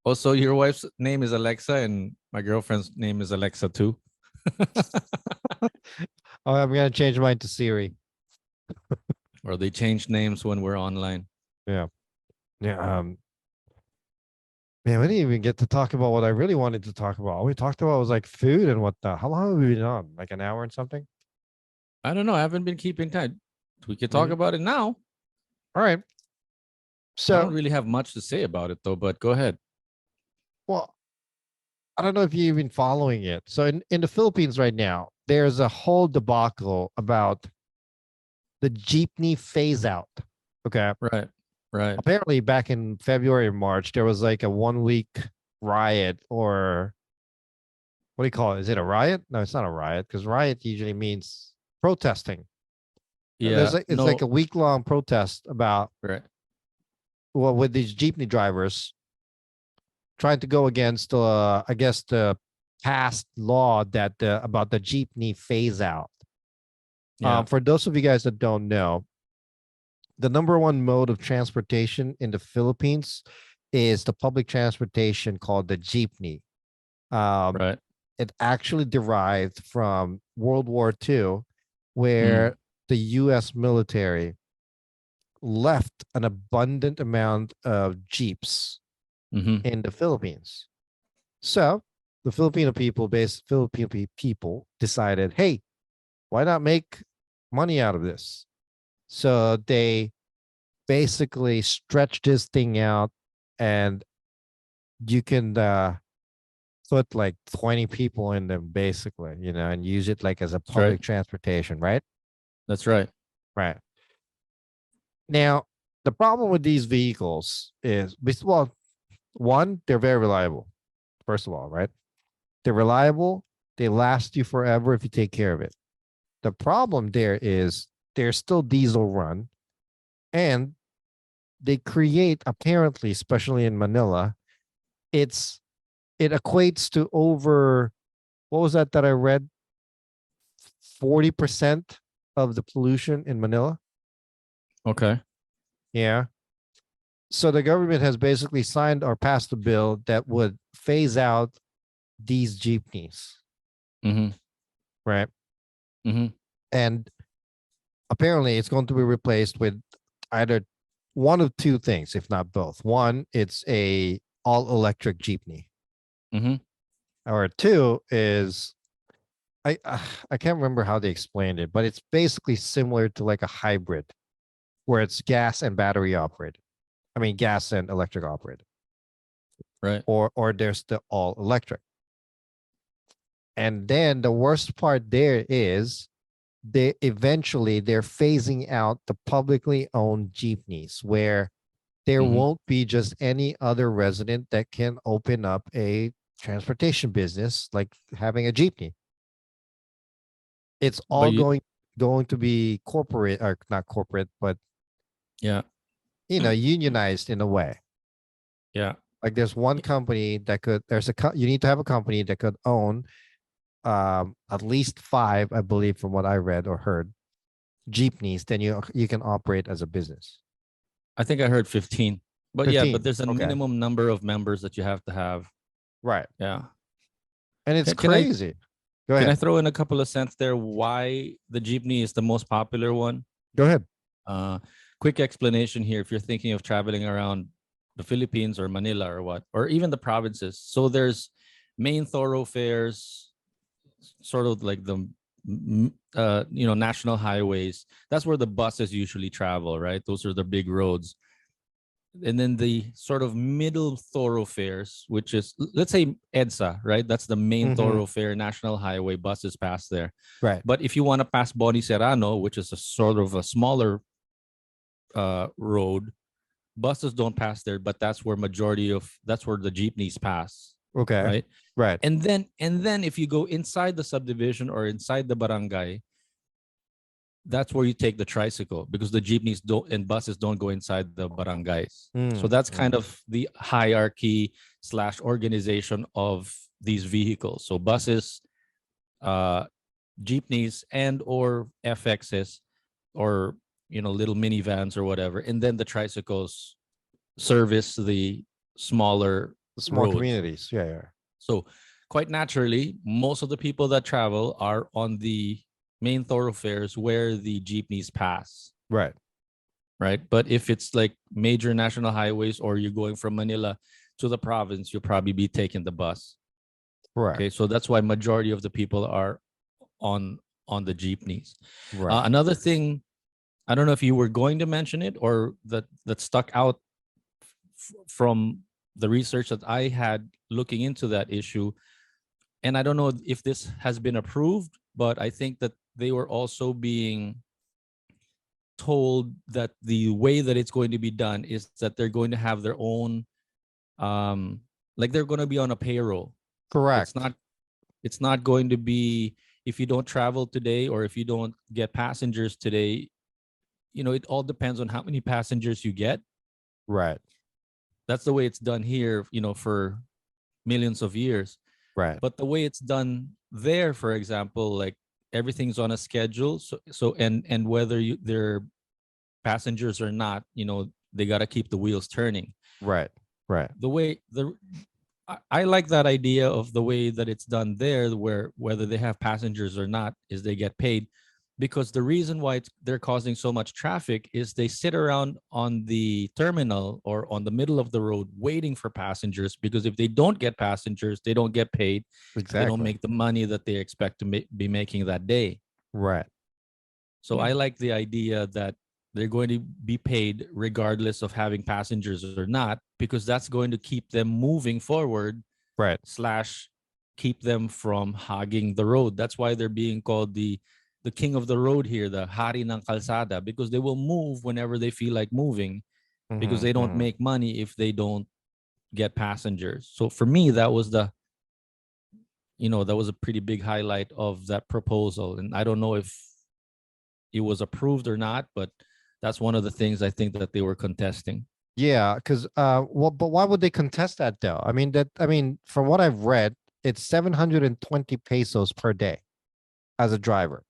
Also, your wife's name is Alexa, and my girlfriend's name is Alexa too. Oh, I'm gonna change mine to Siri. Or they change names when we're online. Yeah. Yeah. Man, we didn't even get to talk about what I really wanted to talk about. All we talked about was like food and whatnot. How long have we been on? Like an hour and something? I don't know. I haven't been keeping time. We could talk Maybe. about it now. All right. I don't So, really have much to say about it though, but go ahead. well, I don't know if you've been following it. So in the Philippines right now, there's a whole debacle about the jeepney phase out. Okay. Right. Right. Apparently back in February or March, there was like a 1 week riot, or what do you call it? Is it a riot? No, it's not a riot, because riot usually means protesting. Yeah. It's like No. a week long protest about, Right. well, with these jeepney drivers trying to go against I guess the past law that about the jeepney phase out. Yeah. For those of you guys that don't know, the number one mode of transportation in the Philippines is the public transportation called the jeepney. Um, Right. it actually derived from World War II, Mm. where the U.S. military left an abundant amount of jeeps Mm-hmm. in the Philippines. So the Filipino people decided, hey, why not make money out of this? So they basically stretch this thing out, and you can put like 20 people in them basically, and use it like as a That's right. public transportation, right? That's right. Right. Now, the problem with these vehicles is, well, one, they're very reliable, first of all, right? They're reliable. They last you forever if you take care of it. The problem there is they're still diesel run, and they create, apparently, especially in Manila, it equates to over, what was that I read? 40% of the pollution in Manila. Okay. Yeah. So the government has basically signed or passed a bill that would phase out these jeepneys, Mm-hmm. right? Mm-hmm. And apparently it's going to be replaced with either one of two things, if not both. One, it's a all electric jeepney, Mm-hmm. or two is, I can't remember how they explained it, but it's basically similar to like a hybrid where it's gas and battery operated. I mean, gas and electric operated, Right. or there's the all electric. And then the worst part there is they're phasing out the publicly owned jeepneys, where there Mm-hmm. won't be just any other resident that can open up a transportation business, like having a jeepney. It's But all you, going to be corporate, or not corporate, but yeah, unionized in a way. yeah. Like there's one company that could you need to have a company that could own at least five, I believe, from what I read or heard, jeepneys. Then you can operate as a business. I think I heard 15. But yeah, but 15. there's a Okay. minimum number of members that you have to have. Right. Yeah. And it's Can I crazy. Go can I ahead. throw in a couple of cents there why the jeepney is the most popular one? Go ahead. Uh, quick explanation here. If you're thinking of traveling around the Philippines or Manila or what, or even the provinces, so there's main thoroughfares, sort of like the national highways. That's where the buses usually travel, right? Those are the big roads. And then the sort of middle thoroughfares, which is, let's say, EDSA, right? That's the main thoroughfare, national highway, buses pass there. Right. But if you want to pass Boni Serrano, which is a sort of a smaller road, buses don't pass there, but that's where that's where the jeepneys pass. Okay. Right. Right. And then if you go inside the subdivision or inside the barangay, that's where you take the tricycle, because the jeepneys don't and buses don't go inside the barangays. So that's kind of the hierarchy / organization of these vehicles. So buses, jeepneys, and or FXs, or little minivans or whatever, and then the tricycles service the smaller Small roads. communities. Yeah, yeah. So quite naturally, most of the people that travel are on the main thoroughfares where the jeepneys pass. Right. Right. But if it's like major national highways, or you're going from Manila to the province, you'll probably be taking the bus. Correct. Okay. So that's why majority of the people are on the jeepneys. Right. Another thing, I don't know if you were going to mention it, or that stuck out from the research that I had looking into that issue. And I don't know if this has been approved, but I think that they were also being told that the way that it's going to be done is that they're going to have their own, like they're going to be on a payroll. Correct. It's not going to be, if you don't travel today or if you don't get passengers today, it all depends on how many passengers you get. Right. That's the way it's done here, for millions of years. Right. But the way it's done there, for example, like everything's on a schedule. So and whether they're passengers or not, they got to keep the wheels turning. Right. Right. I like that idea of the way that it's done there, where whether they have passengers or not is they get paid, because the reason why they're causing so much traffic is they sit around on the terminal or on the middle of the road waiting for passengers, because if they don't get passengers, they don't get paid. Exactly. They don't make the money that they expect to be making that day. Right. So I like the idea that they're going to be paid regardless of having passengers or not, because that's going to keep them moving forward. Right. / keep them from hogging the road. That's why they're being called the king of the road here, the hari ng kalsada, because they will move whenever they feel like moving, because they don't make money if they don't get passengers. So for me, that was that was a pretty big highlight of that proposal. And I don't know if it was approved or not, but that's one of the things I think that they were contesting. Yeah, because but why would they contest that though? I mean, from what I've read, it's 720 pesos per day as a driver.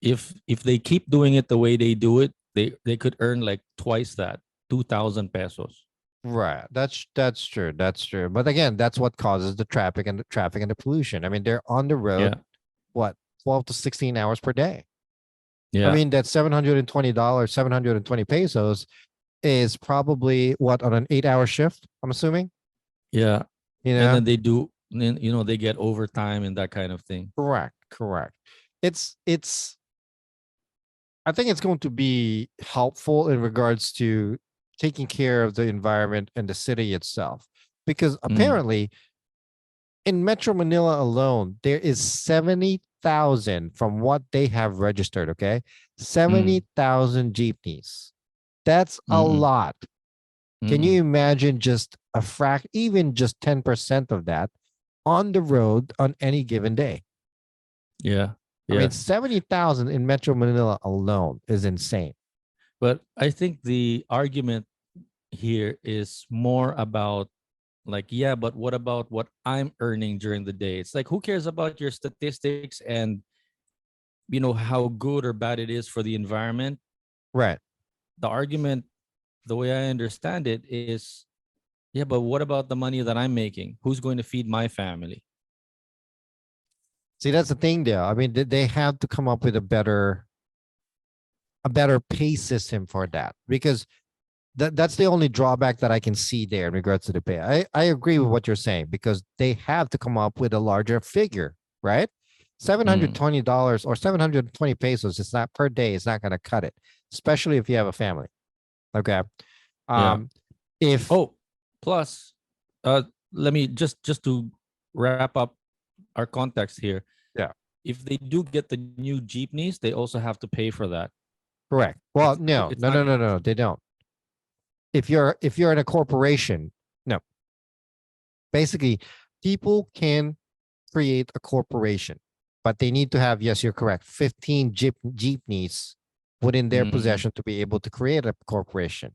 If they keep doing it the way they do it, they could earn like twice that, 2,000 pesos. Right. That's true. That's true. But again, that's what causes the traffic and the pollution. I mean, they're on the road, what, 12 to 16 hours per day. Yeah. I mean, that $720, 720 pesos is probably what, on an 8-hour shift, I'm assuming. Yeah. And then they get overtime and that kind of thing. Correct. I think it's going to be helpful in regards to taking care of the environment and the city itself, because apparently in Metro Manila alone, there is 70,000 from what they have registered. Okay. 70,000 jeepneys. That's a lot. Can you Mm-mm. imagine just even just 10% of that on the road on any given day? Yeah. I mean, Yeah. 70,000 in Metro Manila alone is insane. But I think the argument here is more about like, yeah, but what about what I'm earning during the day? It's like, who cares about your statistics and how good or bad it is for the environment? Right. The argument, the way I understand it, is yeah, but what about the money that I'm making? Who's going to feed my family? See, that's the thing there. I mean, they have to come up with a better pay system for that, because that's the only drawback that I can see there in regards to the pay. I agree with what you're saying, because they have to come up with a larger figure, right? Mm, $720 or 720 pesos is not per day. It's not going to cut it, especially if you have a family. Okay. yeah. Um, if Oh, plus, uh, let me just to wrap up our context here. Yeah, If they do get the new jeepneys, they also have to pay for that. correct. Well, no, It's no, not no, no, gonna no, they don't. If you're in a corporation, no. Basically, people can create a corporation, but they need to have, yes, you're correct, 15 jeepneys within their mm, possession to be able to create a corporation.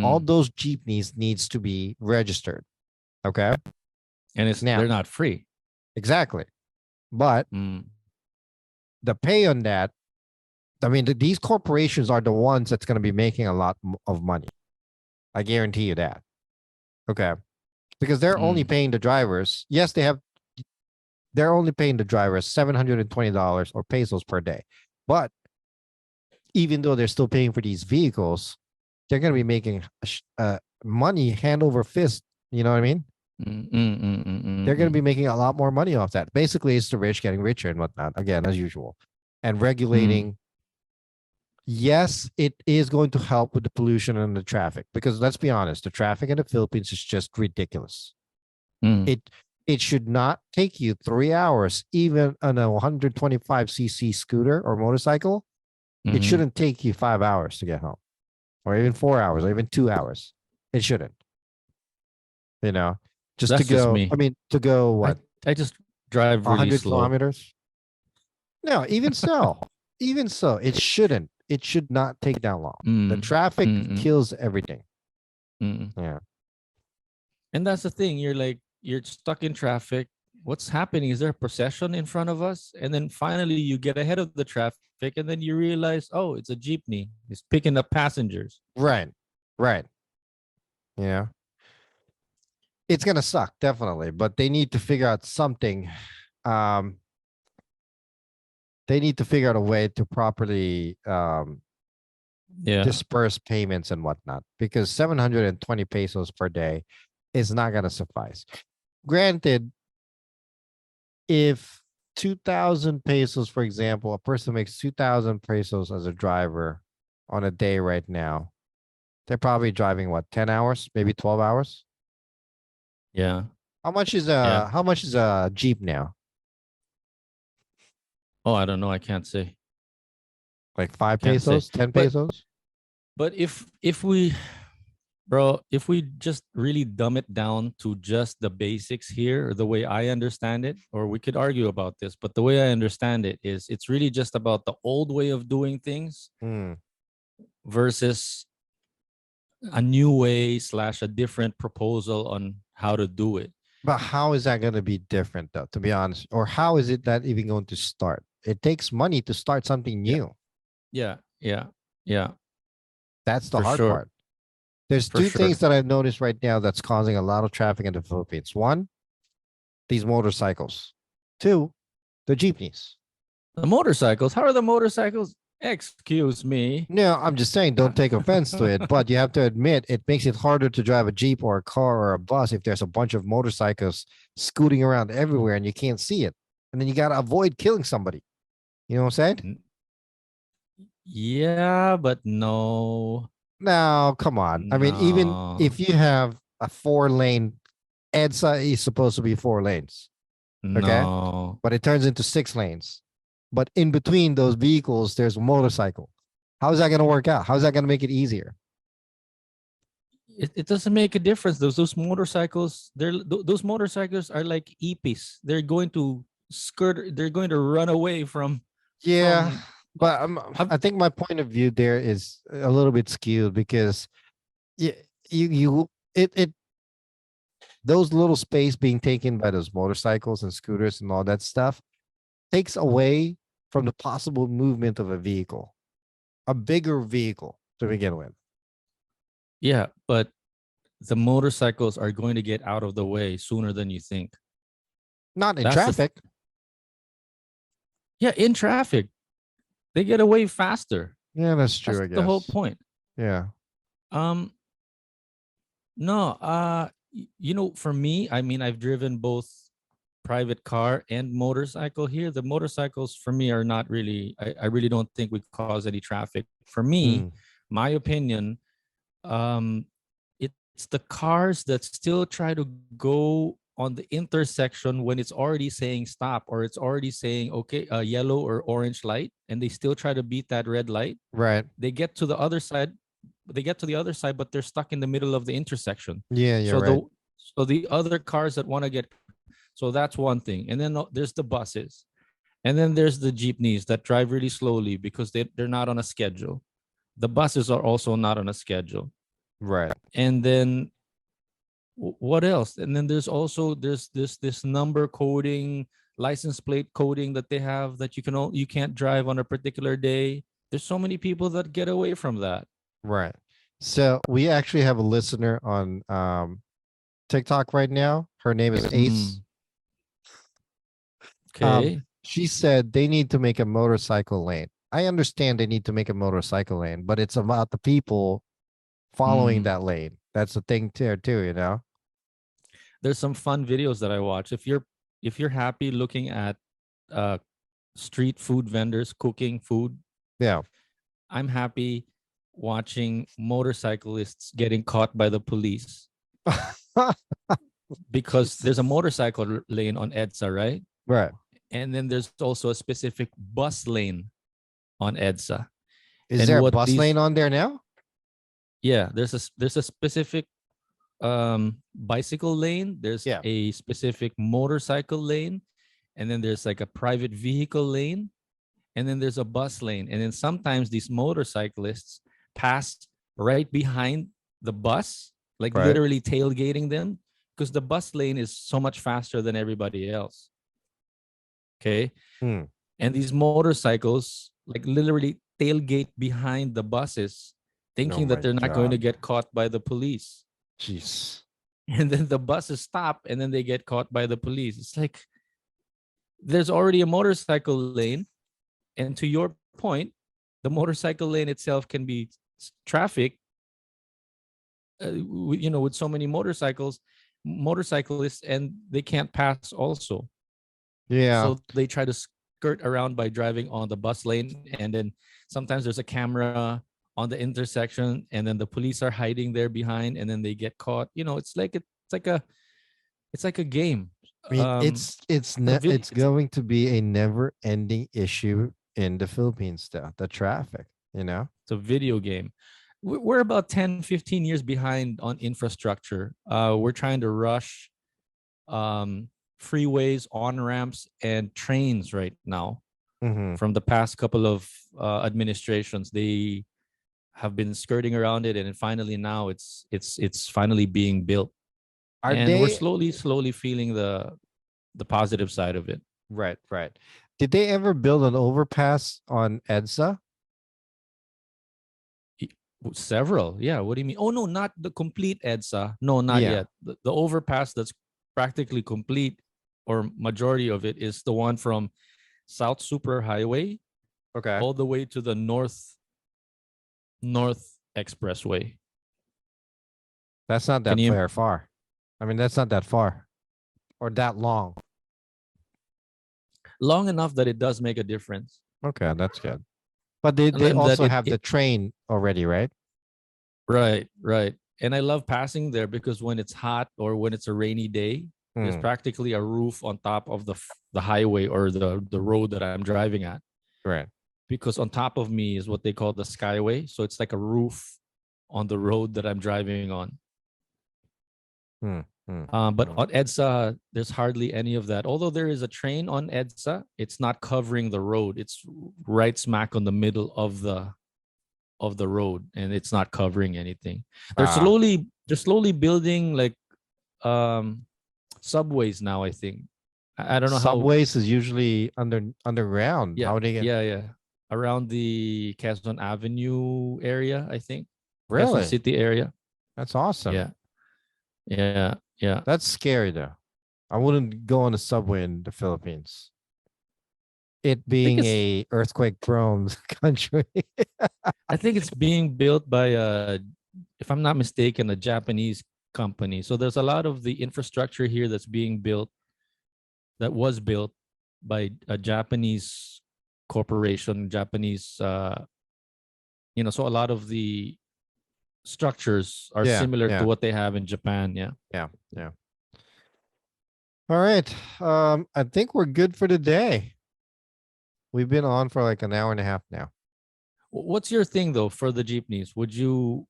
All mm. those jeepneys needs to be registered. Okay. And it's Now, they're not free. exactly. But Mm, the pay on that, I mean, these corporations are the ones that's going to be making a lot of money. I guarantee you that. Okay. Because they're only mm, paying the drivers. Yes, they're only paying the drivers $720 or pesos per day. But even though they're still paying for these vehicles, they're going to be making money hand over fist. You know what I mean? mm, mm, mm, mm, They're mm, going to be mm, making a lot more money off that. Basically, it's the rich getting richer and whatnot, again, as usual. And mm, regulating, yes, it is going to help with the pollution and the traffic, because let's be honest, the traffic in the Philippines is just ridiculous. mm, It should not take you 3 hours, even on a 125cc scooter or motorcycle. It mm. shouldn't take you 5 hours to get home, or even 4 hours, or even 2 hours. It shouldn't, you know, just to That's just go. I me. mean, to go I what, I just drive a really hundred slow. kilometers? No, even so, it shouldn't. It should not take that long. The Mm, traffic mm, mm, kills everything. mm. Yeah. And that's the thing. You're stuck in traffic. What's happening? Is there a procession in front of us? And then finally you get ahead of the traffic and then you realize, oh, it's a jeepney. It's picking up passengers. Right. Right. Yeah. It's gonna suck, definitely, but they need to figure out something. Um, they need to figure out a way to properly Yeah. disperse payments and whatnot, because 720 pesos per day is not gonna suffice. Granted, if 2,000 pesos, for example, a person makes 2,000 pesos as a driver on a day right now, they're probably driving what, 10 hours, maybe 12 hours? Yeah. Yeah. How much is a Jeep now? Oh, I don't know. I can't say. Like I 5 can't say. pesos, 10 But pesos? but if we bro, if we just really dumb it down to just the basics here, or the way I understand it, or we could argue about this, but the way I understand it is it's really just about the old way of doing things Hmm. versus a new way slash a different proposal on how to do it. But how is that going to be different, though, to be honest? Or how is it that even going to start? It takes money to start something Yeah. new. Yeah. Yeah. Yeah. That's the For hard sure. part. There's For two things sure. that I've noticed right now that's causing a lot of traffic in the Philippines. One, these motorcycles. Two, the jeepneys. The motorcycles. How are the motorcycles? Excuse me. No, I'm just saying, don't take offense to it, but you have to admit it makes it harder to drive a Jeep or a car or a bus if there's a bunch of motorcycles scooting around everywhere and you can't see it. And then you got to avoid killing somebody. You know what I'm saying? Yeah, but no. Now, come on. I mean, even No. if you have a 4 lane, EDSA is supposed to be 4 lanes. Okay. No. But it turns into 6 lanes. But in between those vehicles, there's a motorcycle. How is that going to work out? How is that going to make it easier? it doesn't make a difference. Those motorcycles, those motorcycles are like epis. They're going to skirt. They're going to run away Yeah, from. but Have, I think my point of view there is a little bit skewed because you it those little space being taken by those motorcycles and scooters and all that stuff takes away from the possible movement of a vehicle, a bigger vehicle to begin with. yeah, but the motorcycles are going to get out of the way sooner than you think. Not in That's the traffic. yeah, in traffic, they get away faster. Yeah, that's That's true, I the whole guess. point. Yeah. Um, no, for me, I mean, I've driven both private car and motorcycle here. The motorcycles for me are not really, I really don't think we cause any traffic. For me, Mm, my opinion, um, it's the cars that still try to go on the intersection when it's already saying stop or it's already saying, okay, yellow or orange light, and they still try to beat that red light. right. They get to the other side, but they're stuck in the middle of the intersection. Yeah, you're So right. the other cars that want to get, so that's one thing. And then there's the buses. And then there's the jeepneys that drive really slowly because they're not on a schedule. The buses are also not on a schedule. Right. And then what else? And then there's also this number coding, license plate coding that they have that you can't drive on a particular day. There's so many people that get away from that. Right. So we actually have a listener on TikTok right now. Her name is Ace. Mm, okay. She said they need to make a motorcycle lane. I understand they need to make a motorcycle lane, but it's about the people following Mm. that lane. That's the thing there too, you know? There's some fun videos that I watch. If you're happy looking at uh street food vendors cooking food, Yeah. I'm happy watching motorcyclists getting caught by the police because there's a Jesus. motorcycle lane on EDSA, right? Right. And then there's also a specific bus lane on EDSA. Is And there a what bus lane these on there now? yeah, there's a specific bicycle lane, there's Yeah. a specific motorcycle lane, and then there's like a private vehicle lane, and then there's a bus lane. And then sometimes these motorcyclists pass right behind the bus, like Right. literally tailgating them because the bus lane is so much faster than everybody else. Okay. Hmm. And these motorcycles like literally tailgate behind the buses, Oh thinking that my they're not going to God. get caught by the police. Jeez. And then the buses stop and then they get caught by the police. It's like there's already a motorcycle lane. And to your point, the motorcycle lane itself can be traffic, with so many motorcyclists, and they can't pass also. Yeah. So they try to skirt around by driving on the bus lane. And then sometimes there's a camera on the intersection and then the police are hiding there behind and then they get caught. It's like a game. I mean, Um, it's it's going to be a never-ending issue in the Philippines still, the traffic, you know? It's a video game. We're about 10, 15 years behind on infrastructure. We're trying to rush freeways, on ramps, and trains right now. Mm-hmm. From the past couple of administrations, they have been skirting around it, and then finally now it's finally being built, Are and we're they slowly feeling the positive side of it. right, right. Did they ever build an overpass on EDSA? Several, yeah. What do you mean? Oh no, not the complete EDSA. No, not Yeah. yet. The overpass that's practically complete or majority of it is the one from South Super Highway Okay. all the way to the North Expressway. That's not Can that you far. I mean, that's not that far or that long. long enough that it does make a difference? Okay, that's good. But they And that also it, have the it train already, right? right. And I love passing there because when it's hot or when it's a rainy day, there's Hmm. practically a roof on top of the highway or the road that I'm driving at. Right. Because on top of me is what they call the skyway, so it's like a roof on the road that I'm driving on. But on EDSA, there's hardly any of that. Although there is a train on EDSA, it's not covering the road. It's right smack on the middle of the road, and it's not covering anything. They're slowly building like subways now, I think. I don't know how. Subways is usually underground. Yeah, How they get yeah. Around the Quezon Avenue area, I think. Quezon really? City area. That's awesome. Yeah. That's scary though. I wouldn't go on a subway in the Philippines. It I think being it's a earthquake prone country. I think it's being built by if I'm not mistaken, a Japanese company. So there's a lot of the infrastructure here that's being built that was built by a Japanese corporation, Japanese so a lot of the structures are similar to what they have in Japan. Yeah. All right. I think we're good for today. We've been on for like an hour and a half now. What's your thing though for the jeepneys? Would you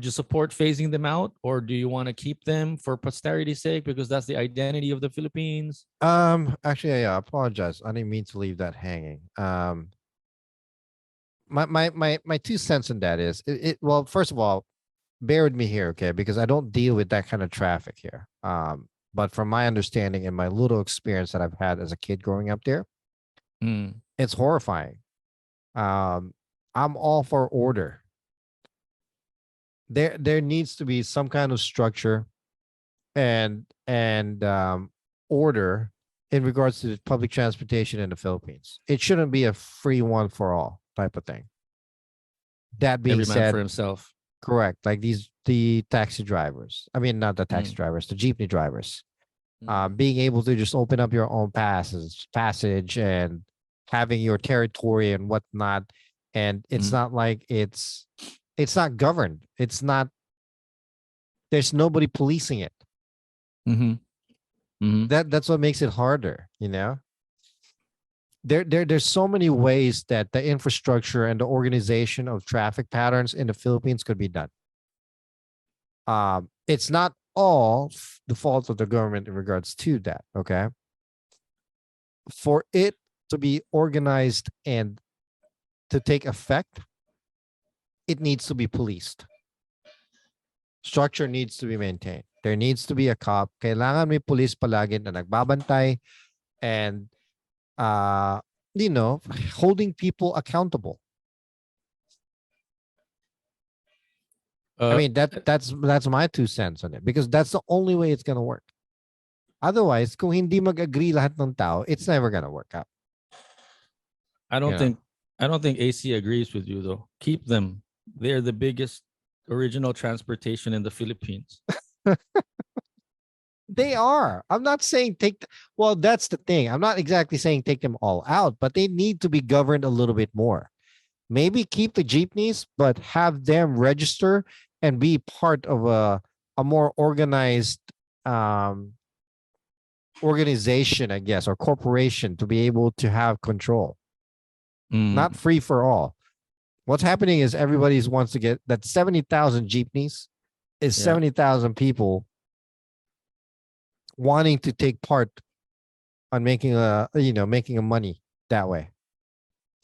support phasing them out, or do you want to keep them for posterity's sake because that's the identity of the Philippines? Actually, I apologize. I didn't mean to leave that hanging. My 2 cents in that is well, first of all, bear with me here, okay? Because I don't deal with that kind of traffic here. But from my understanding and my little experience that I've had as a kid growing up there, it's horrifying. I'm all for order. There needs to be some kind of structure and order in regards to public transportation in the Philippines. It shouldn't be a free one for all type of thing. That being Every man said, for himself. correct. Like the taxi drivers. I mean, not the taxi drivers, the jeepney drivers. Being able to just open up your own passage and having your territory and whatnot. And it's not like it's not governed. It's not, there's nobody policing it. That's what makes it harder, you know? There's so many ways that the infrastructure and the organization of traffic patterns in the Philippines could be done. It's not all the fault of the government in regards to that, okay? For it to be organized and to take effect, it needs to be policed. Structure needs to be maintained. There needs to be a cop. Kailangan may police palagi na nagbabantay and holding people accountable. I mean, that's my 2 cents on it, because that's the only way it's gonna work. Otherwise, kung hindi mag-agree lahat ng tao, it's never gonna work out. I don't think AC agrees with you though. Keep them. They're the biggest original transportation in the Philippines. They are. I'm not saying well, that's the thing. I'm not exactly saying take them all out, but they need to be governed a little bit more. Maybe keep the jeepneys, but have them register and be part of a more organized organization, I guess, or corporation to be able to have control. Not free for all. What's happening is everybody wants to get that 70,000 jeepneys is 70,000 people wanting to take part on making making a money that way.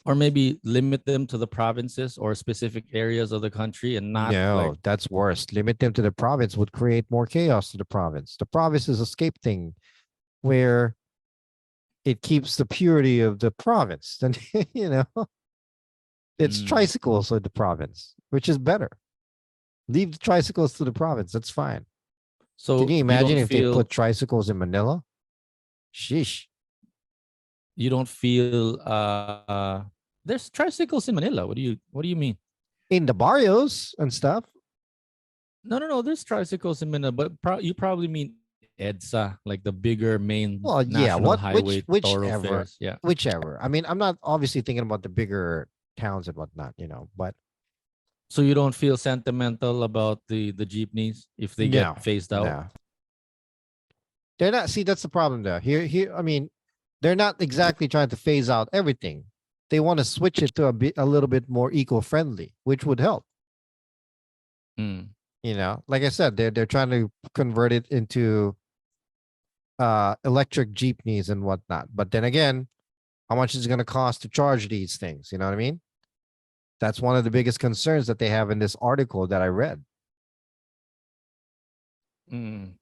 Or maybe limit them to the provinces or specific areas of the country and not. No, that's worse. Limit them to the province would create more chaos to the province. The province is a escape thing where it keeps the purity of the province. Then, it's tricycles of the province, which is better. Leave the tricycles to the province. That's fine. So can you imagine if they put tricycles in Manila? Sheesh. You don't feel there's tricycles in Manila. What do you mean? In the barrios and stuff. No. There's tricycles in Manila, but you probably mean EDSA, like the bigger main national highway thoroughfares. Yeah, whichever. I mean, I'm not obviously thinking about the bigger towns and whatnot, but. So you don't feel sentimental about the jeepneys if they get phased out? No. They're not. See, that's the problem though. Here. I mean, they're not exactly trying to phase out everything. They want to switch it to a little bit more eco-friendly, which would help. You know, like I said, they're trying to convert it into electric jeepneys and whatnot. But then again, how much is it going to cost to charge these things? You know what I mean? That's one of the biggest concerns that they have in this article that I read. Mm,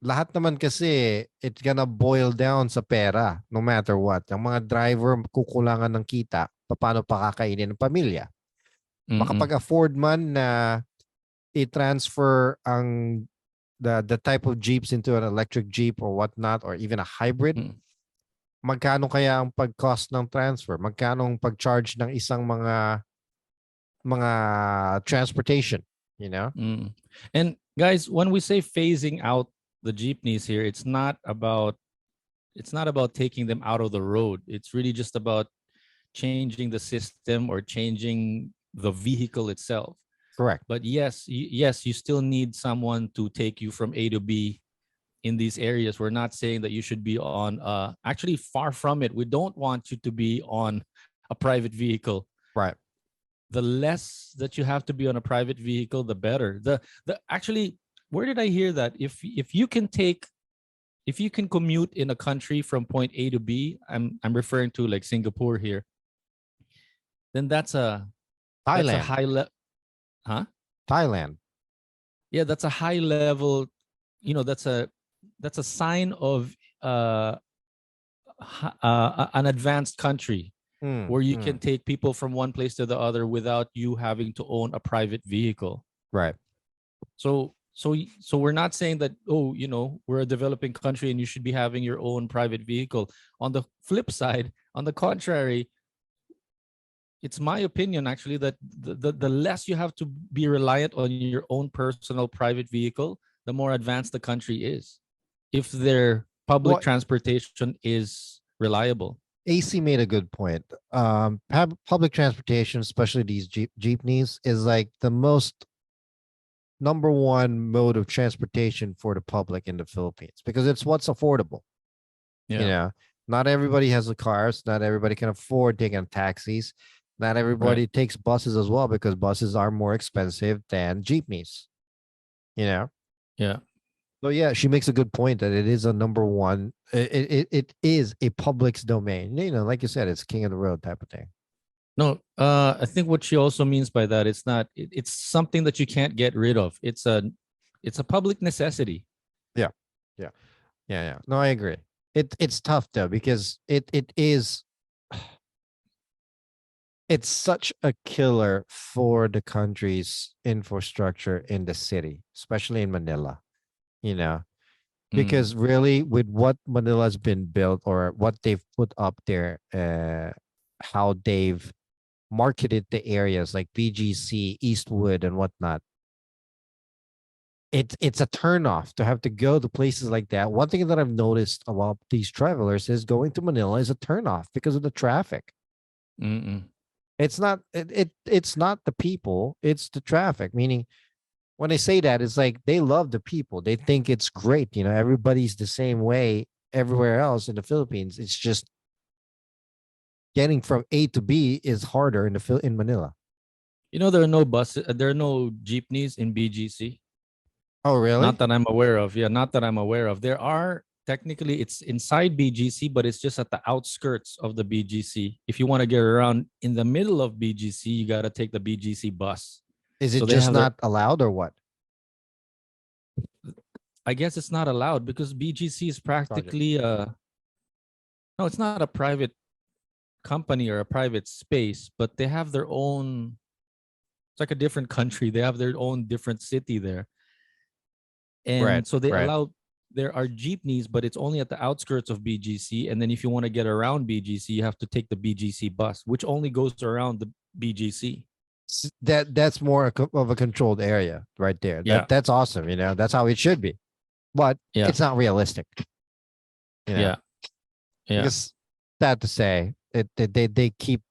Lahat naman kasi it's gonna boil down sa pera no matter what. Ang mga driver kukulangan ng kita, paano pa kakainin ng pamilya? mm-mm, Makapag-afford man na i-transfer ang the type of jeeps into an electric jeep or whatnot or even a hybrid, mm, magkano kaya ang pag-cost ng transfer? Magkano ang pag-charge ng isang mga transportation, you know? mm. And guys, when we say phasing out the jeepneys here, it's not about taking them out of the road. It's really just about changing the system or changing the vehicle itself. Correct. But yes, yes, you still need someone to take you from A to B in these areas. We're not saying that you should be on actually far from it. We don't want you to be on a private vehicle. Right. The less that you have to be on a private vehicle, the better. The actually, where did I hear that? If you can commute in a country from point A to B, I'm referring to like Singapore here, then that's a Thailand. high level, huh? Thailand. Yeah, that's a high level, that's a sign of an advanced country Mm, where you can mm. take people from one place to the other without you having to own a private vehicle. Right. So we're not saying that, oh, we're a developing country and you should be having your own private vehicle. On the flip side, on the contrary, it's my opinion actually that the less you have to be reliant on your own personal private vehicle, the more advanced the country is, if their public Well, transportation is reliable. AC made a good point. Public transportation, especially these jeepneys, is like the most number one mode of transportation for the public in the Philippines because it's what's affordable. You Yeah. know, not everybody has a cars. Not everybody can afford taking taxis. Not Right. everybody takes buses as well because buses are more expensive than jeepneys. You know, Yeah. so yeah, she makes a good point that it is a number one. It is a public's domain. You know, like you said, it's king of the road type of thing. No, I think what she also means by that, it's not it's something that you can't get rid of. It's a public necessity. Yeah, yeah, yeah, yeah. No, I agree. It's tough though because it is it's such a killer for the country's infrastructure in the city, especially in Manila. You know, Mm, because really with what Manila's been built or what they've put up there, how they've marketed the areas like BGC, Eastwood, and whatnot. It's a turnoff to have to go to places like that. One thing that I've noticed about these travelers is going to Manila is a turnoff because of the traffic. mm-mm. It's not the people, it's the traffic. Meaning when they say that, it's like they love the people. They think it's great. You know, everybody's the same way everywhere else in the Philippines. It's just getting from A to B is harder in Manila. There are no buses, there are no jeepneys in BGC. Oh, Not really? that I'm aware of. Yeah, not that I'm aware of. There are technically it's inside BGC, but it's just at the outskirts of the BGC. If you want to get around in the middle of BGC, you got to take the BGC bus. Is it So they just have their not allowed or what? I guess it's not allowed because BGC is Charge practically no, it's not a private company or a private space, but they have their own, it's like a different country. They have their own different city there. Right, And so they right. allow there are jeepneys, but it's only at the outskirts of BGC. And then if you want to get around BGC, you have to take the BGC bus, which only goes around the BGC. That's more of a controlled area right there. Yeah. That's awesome. You know, that's how it should be. But Yeah. it's not realistic. You know, Yeah. Yeah. because sad to say, they keep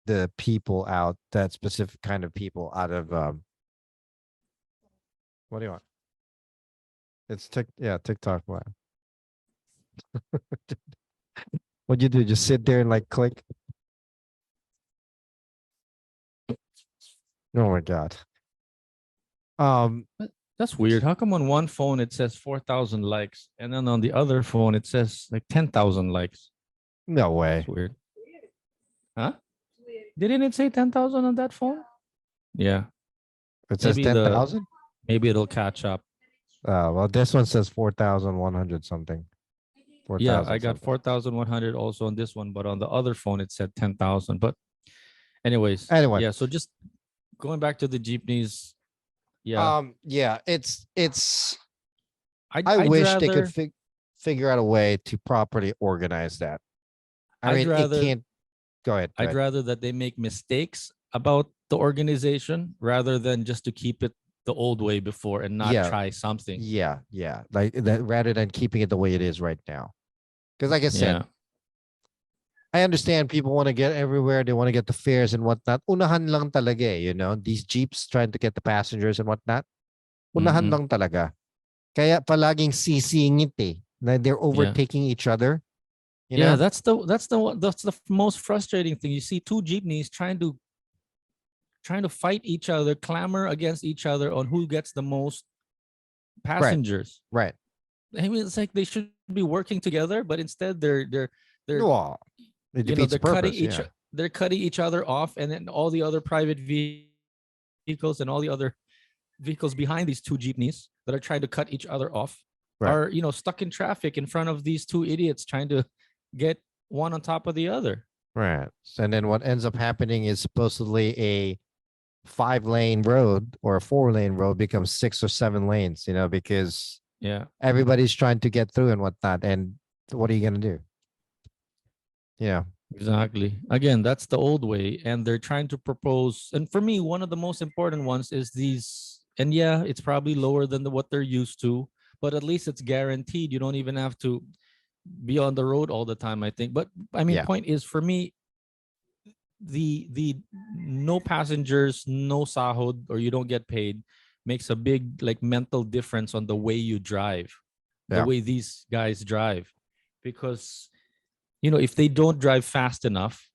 the people out, that specific kind of people out of what do you want? It's TikTok. Wow. What'd you do? Just sit there and like click? Oh my god. Um, That's weird. How come on one phone it says 4,000 likes, and then on the other phone it says like 10,000 likes? no It's way. weird. Huh? Didn't it say 10,000 on that phone? Yeah. It says Maybe the 10,000. maybe it'll catch up. Well, this one says 4,100 something. Yeah, 4,000 I got something. 4,100 also on this one, but on the other phone it said 10,000. But anyways, Anyway, yeah. So just going back to the jeepneys, yeah, yeah, it's. I'd I I'd wish they could rather figure out a way to properly organize that. I I'd mean, it rather can't. Go ahead. Go I'd ahead. rather that they make mistakes about the organization rather than just to keep it the old way before and not Yeah, try something. yeah. Like that, rather than keeping it the way it is right now. Because, like I said, Yeah. I understand people want to get everywhere. They want to get the fares and whatnot. Unahan lang talaga, these jeeps trying to get the passengers and whatnot. Unahan Mm-mm. lang talaga. Kaya palaging sisingit eh. Na they're Yeah. overtaking each other, you Yeah, know? that's the most frustrating thing. You see two jeepneys trying to fight each other, clamor against each other on who gets the most Right, passengers. right. I mean, it's like they should be working together, but instead they're Well, it defeats the purpose, yeah. they're cutting each other off, and then all the other private vehicles and all the other vehicles behind these two jeepneys that are trying to cut each other off Right, are stuck in traffic in front of these two idiots trying to get one on top of the other. right. And then what ends up happening is supposedly a 5-lane road or a 4-lane road becomes 6 or 7 lanes, because Yeah, everybody's trying to get through and whatnot. And what are you going to do? Yeah. exactly. Again, that's the old way, and they're trying to propose. And for me, one of the most important ones is these. And yeah, it's probably lower than what they're used to, but at least it's guaranteed. You don't even have to be on the road all the time, I think. But I mean, Yeah. point is for me, the no passengers, no sahod, or you don't get paid makes a big like mental difference on the way you drive, the Yeah. way these guys drive. Because if they don't drive fast enough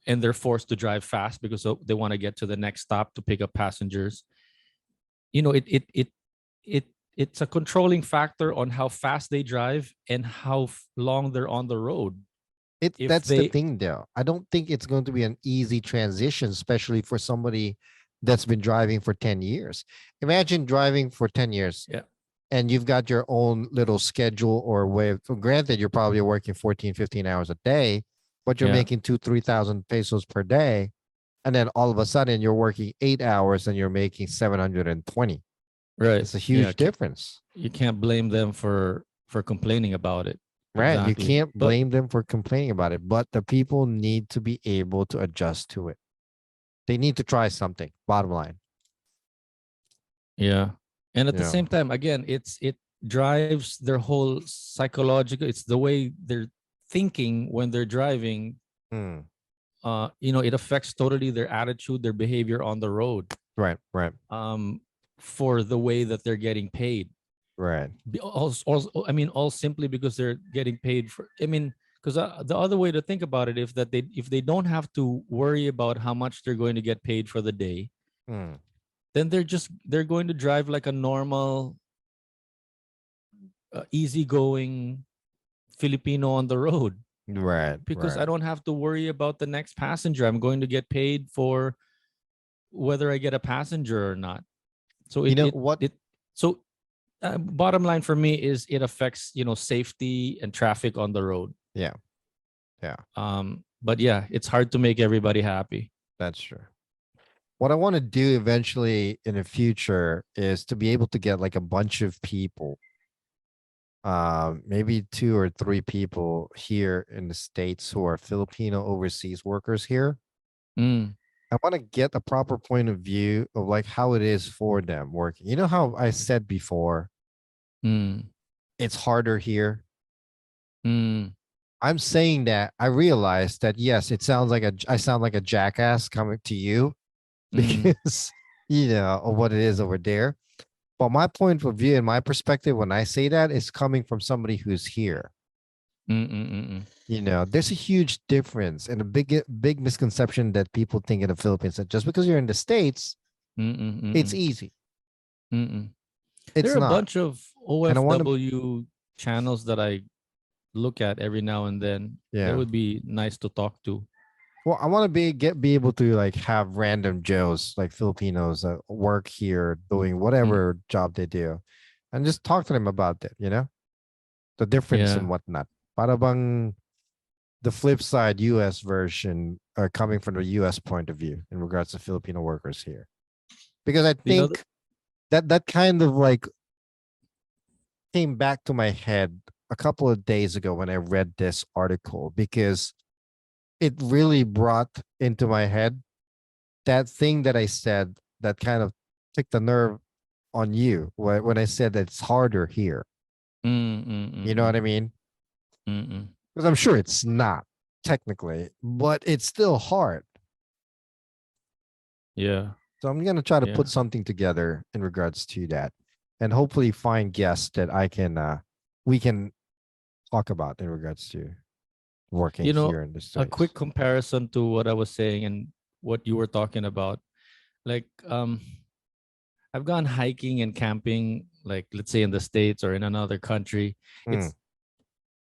and they're forced to drive fast because they want to get to the next stop to pick up passengers, it it's a controlling factor on how fast they drive and how long they're on the road. If That's the they thing though. I don't think it's going to be an easy transition, especially for somebody that's been driving for 10 years. Imagine driving for 10 years Yeah, and you've got your own little schedule or way of, granted, you're probably working 14, 15 hours a day, but you're yeah, making 3,000 pesos per day. And then all of a sudden you're working 8 hours and you're making 720. right. It's a Yeah, huge difference, you can't blame them for complaining about it. right? You Exactly. can't But blame them for complaining about it, but the people need to be able to adjust to it. They need to try something, bottom line. yeah. And at the Yeah. same time, again, it drives their whole psychological, it's the way they're thinking when they're driving. Mm. It affects totally their attitude, their behavior on the road, Right, right, um, for the way that they're getting paid. right. I mean, all simply because they're getting paid for. I mean, because the other way to think about it is that if they don't have to worry about how much they're going to get paid for the day, Mm. then they're going to drive like a normal, easygoing Filipino on the road, Right, because I right. don't have to worry about the next passenger. I'm going to get paid for whether I get a passenger or not. So You it know it what? it so bottom line for me is it affects safety and traffic on the road. Yeah, yeah, But yeah, it's hard to make everybody happy. that's true. What I want to do eventually in the future is to be able to get like a bunch of people, maybe 2 or 3 people here in the States who are Filipino overseas workers here. Mm, I want to get a proper point of view of like how it is for them working. You know how I said before, mm, it's harder here. mm, I'm saying that I realized that yes, I sound like a jackass coming to you mm, because of what it is over there. But my point of view and my perspective when I say that is coming from somebody who's here. mm, mm, mm, mm, There's a huge difference and a big misconception that people think in the Philippines that just because you're in the States, mm, mm, mm, it's mm. easy. Mm-mm. There It's are a not. bunch of And I want to, OFW channels that I look at every now and then. They yeah. would be nice to talk to. Well, I want to be able to like have random Joes like Filipinos that work here doing Mm. whatever job they do, and just talk to them about it. The difference Yeah. and whatnot. Para bang the flip side US version are coming from the US point of view in regards to Filipino workers here. Because I The other think that kind of like came back to my head a couple of days ago when I read this article because it really brought into my head that thing that I said that kind of took the nerve on you when I said that it's harder here. mm, mm, mm, You know what I mean? mm, mm. Because I'm sure it's not technically, but it's still hard. Yeah. So I'm gonna try to Yeah. put something together in regards to that, and hopefully find guests that we can talk about in regards to working You know, here in the a quick States. comparison to what I was saying and what you were talking about. Like, I've gone hiking and camping, like let's say in the States or in another country. Mm, It's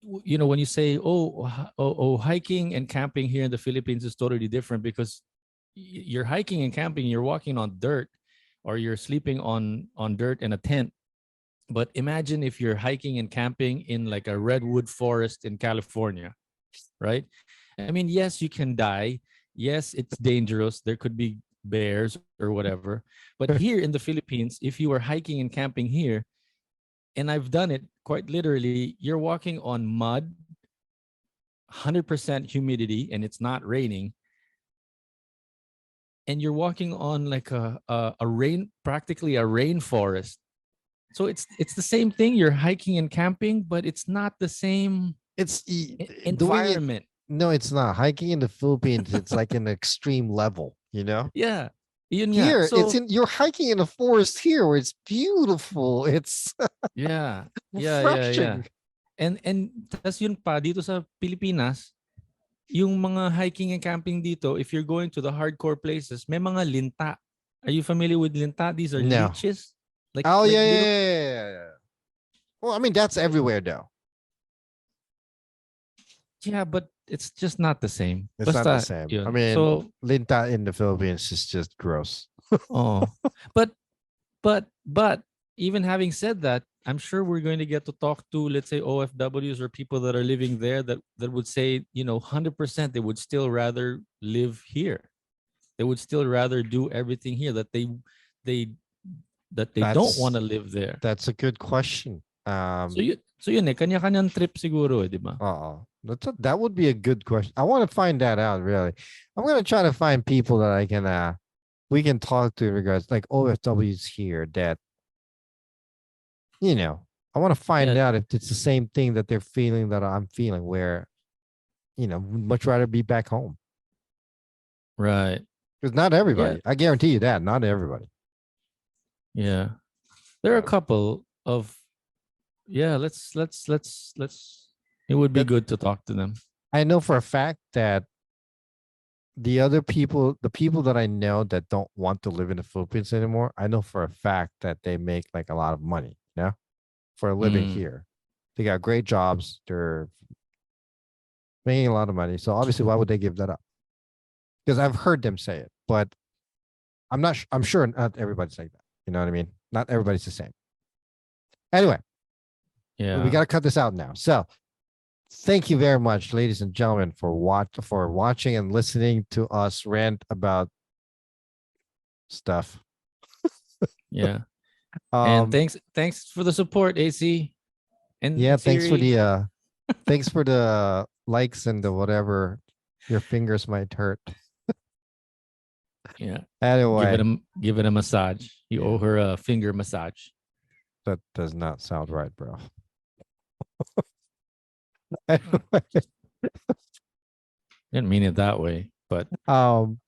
when you say, oh, hiking and camping here in the Philippines is totally different because you're hiking and camping, you're walking on dirt, or you're sleeping on dirt in a tent. But imagine if you're hiking and camping in like a redwood forest in California, right? I mean, yes, you can die. Yes, it's dangerous. There could be bears or whatever. But here in the Philippines, if you are hiking and camping here, and I've done it quite literally, you're walking on mud, 100% humidity, and it's not raining. And you're walking on like a rain, practically a rainforest. So it's the same thing. You're hiking and camping, but it's not the same it's doing it. environment. No, it's not hiking in the Philippines. It's like an extreme level. Yeah. Yun nga. Here, it's So in you're hiking in a forest here where it's beautiful. It's yeah. Yeah, yeah, yeah. refreshing. And tas yun pa dito sa Pilipinas, yung mga hiking and camping dito, if you're going to the hardcore places, may mga linta. Are you familiar with linta? These are No. leeches. Oh Like yeah, yeah, little yeah, yeah, yeah. Well, I mean that's everywhere though. yeah, but it's just not the same. It's not the Basta same. I yun. mean, So, linta in the Philippines is just gross. oh. But but even having said that, I'm sure we're going to get to talk to, let's say, OFWs or people that are living there that would say, 100% they would still rather live here. They would still rather do everything here, they that they don't want That's to live there. that's a good question. So yun kanya-kanyang trip siguro, di ba? That would be a good question. I want to find that out really. I'm gonna try to find people that I can we can talk to in regards like OFWs here that I want to find Yeah, out if it's the same thing that they're feeling that I'm feeling where much rather be back home. right. Because not Yeah, everybody, I guarantee you that, not everybody. yeah. There are a couple of yeah, let's it would be That good to talk to them. I know for a fact that the people that I know that don't want to live in the Philippines anymore, I know for a fact that they make like a lot of money, for a living Mm, here. They got great jobs. They're making a lot of money. So obviously, why would they give that up? Because I've heard them say it, but I'm sure not everybody's like that. You know what I mean? Not everybody's the same. Anyway, we yeah. got to cut this out now. So thank you very much, ladies and gentlemen, for watching and listening to us rant about stuff. Yeah. And Um, thanks for the support, AC yeah, and Siri. thanks for the likes and the whatever your fingers might hurt. Yeah. Anyway, Give it a massage. You yeah, owe her a finger massage. that does not sound right, bro. Didn't mean it that way, but um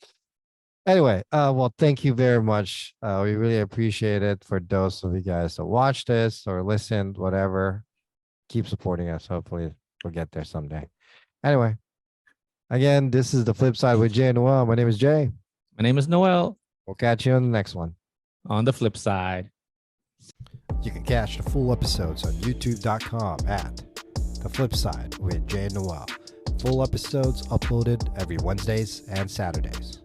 anyway, well, thank you very much. We really appreciate it for those of you guys that watched this or listened, whatever. Keep supporting us. Hopefully we'll get there someday. Anyway, again, this is the flip side with Jay and Noel. My name is Jay. my name is Noel We'll catch you on the next one. on the flip side. You can catch the full episodes on youtube.com at The FlipSide with Jay and Noel. Full episodes uploaded every Wednesdays and Saturdays.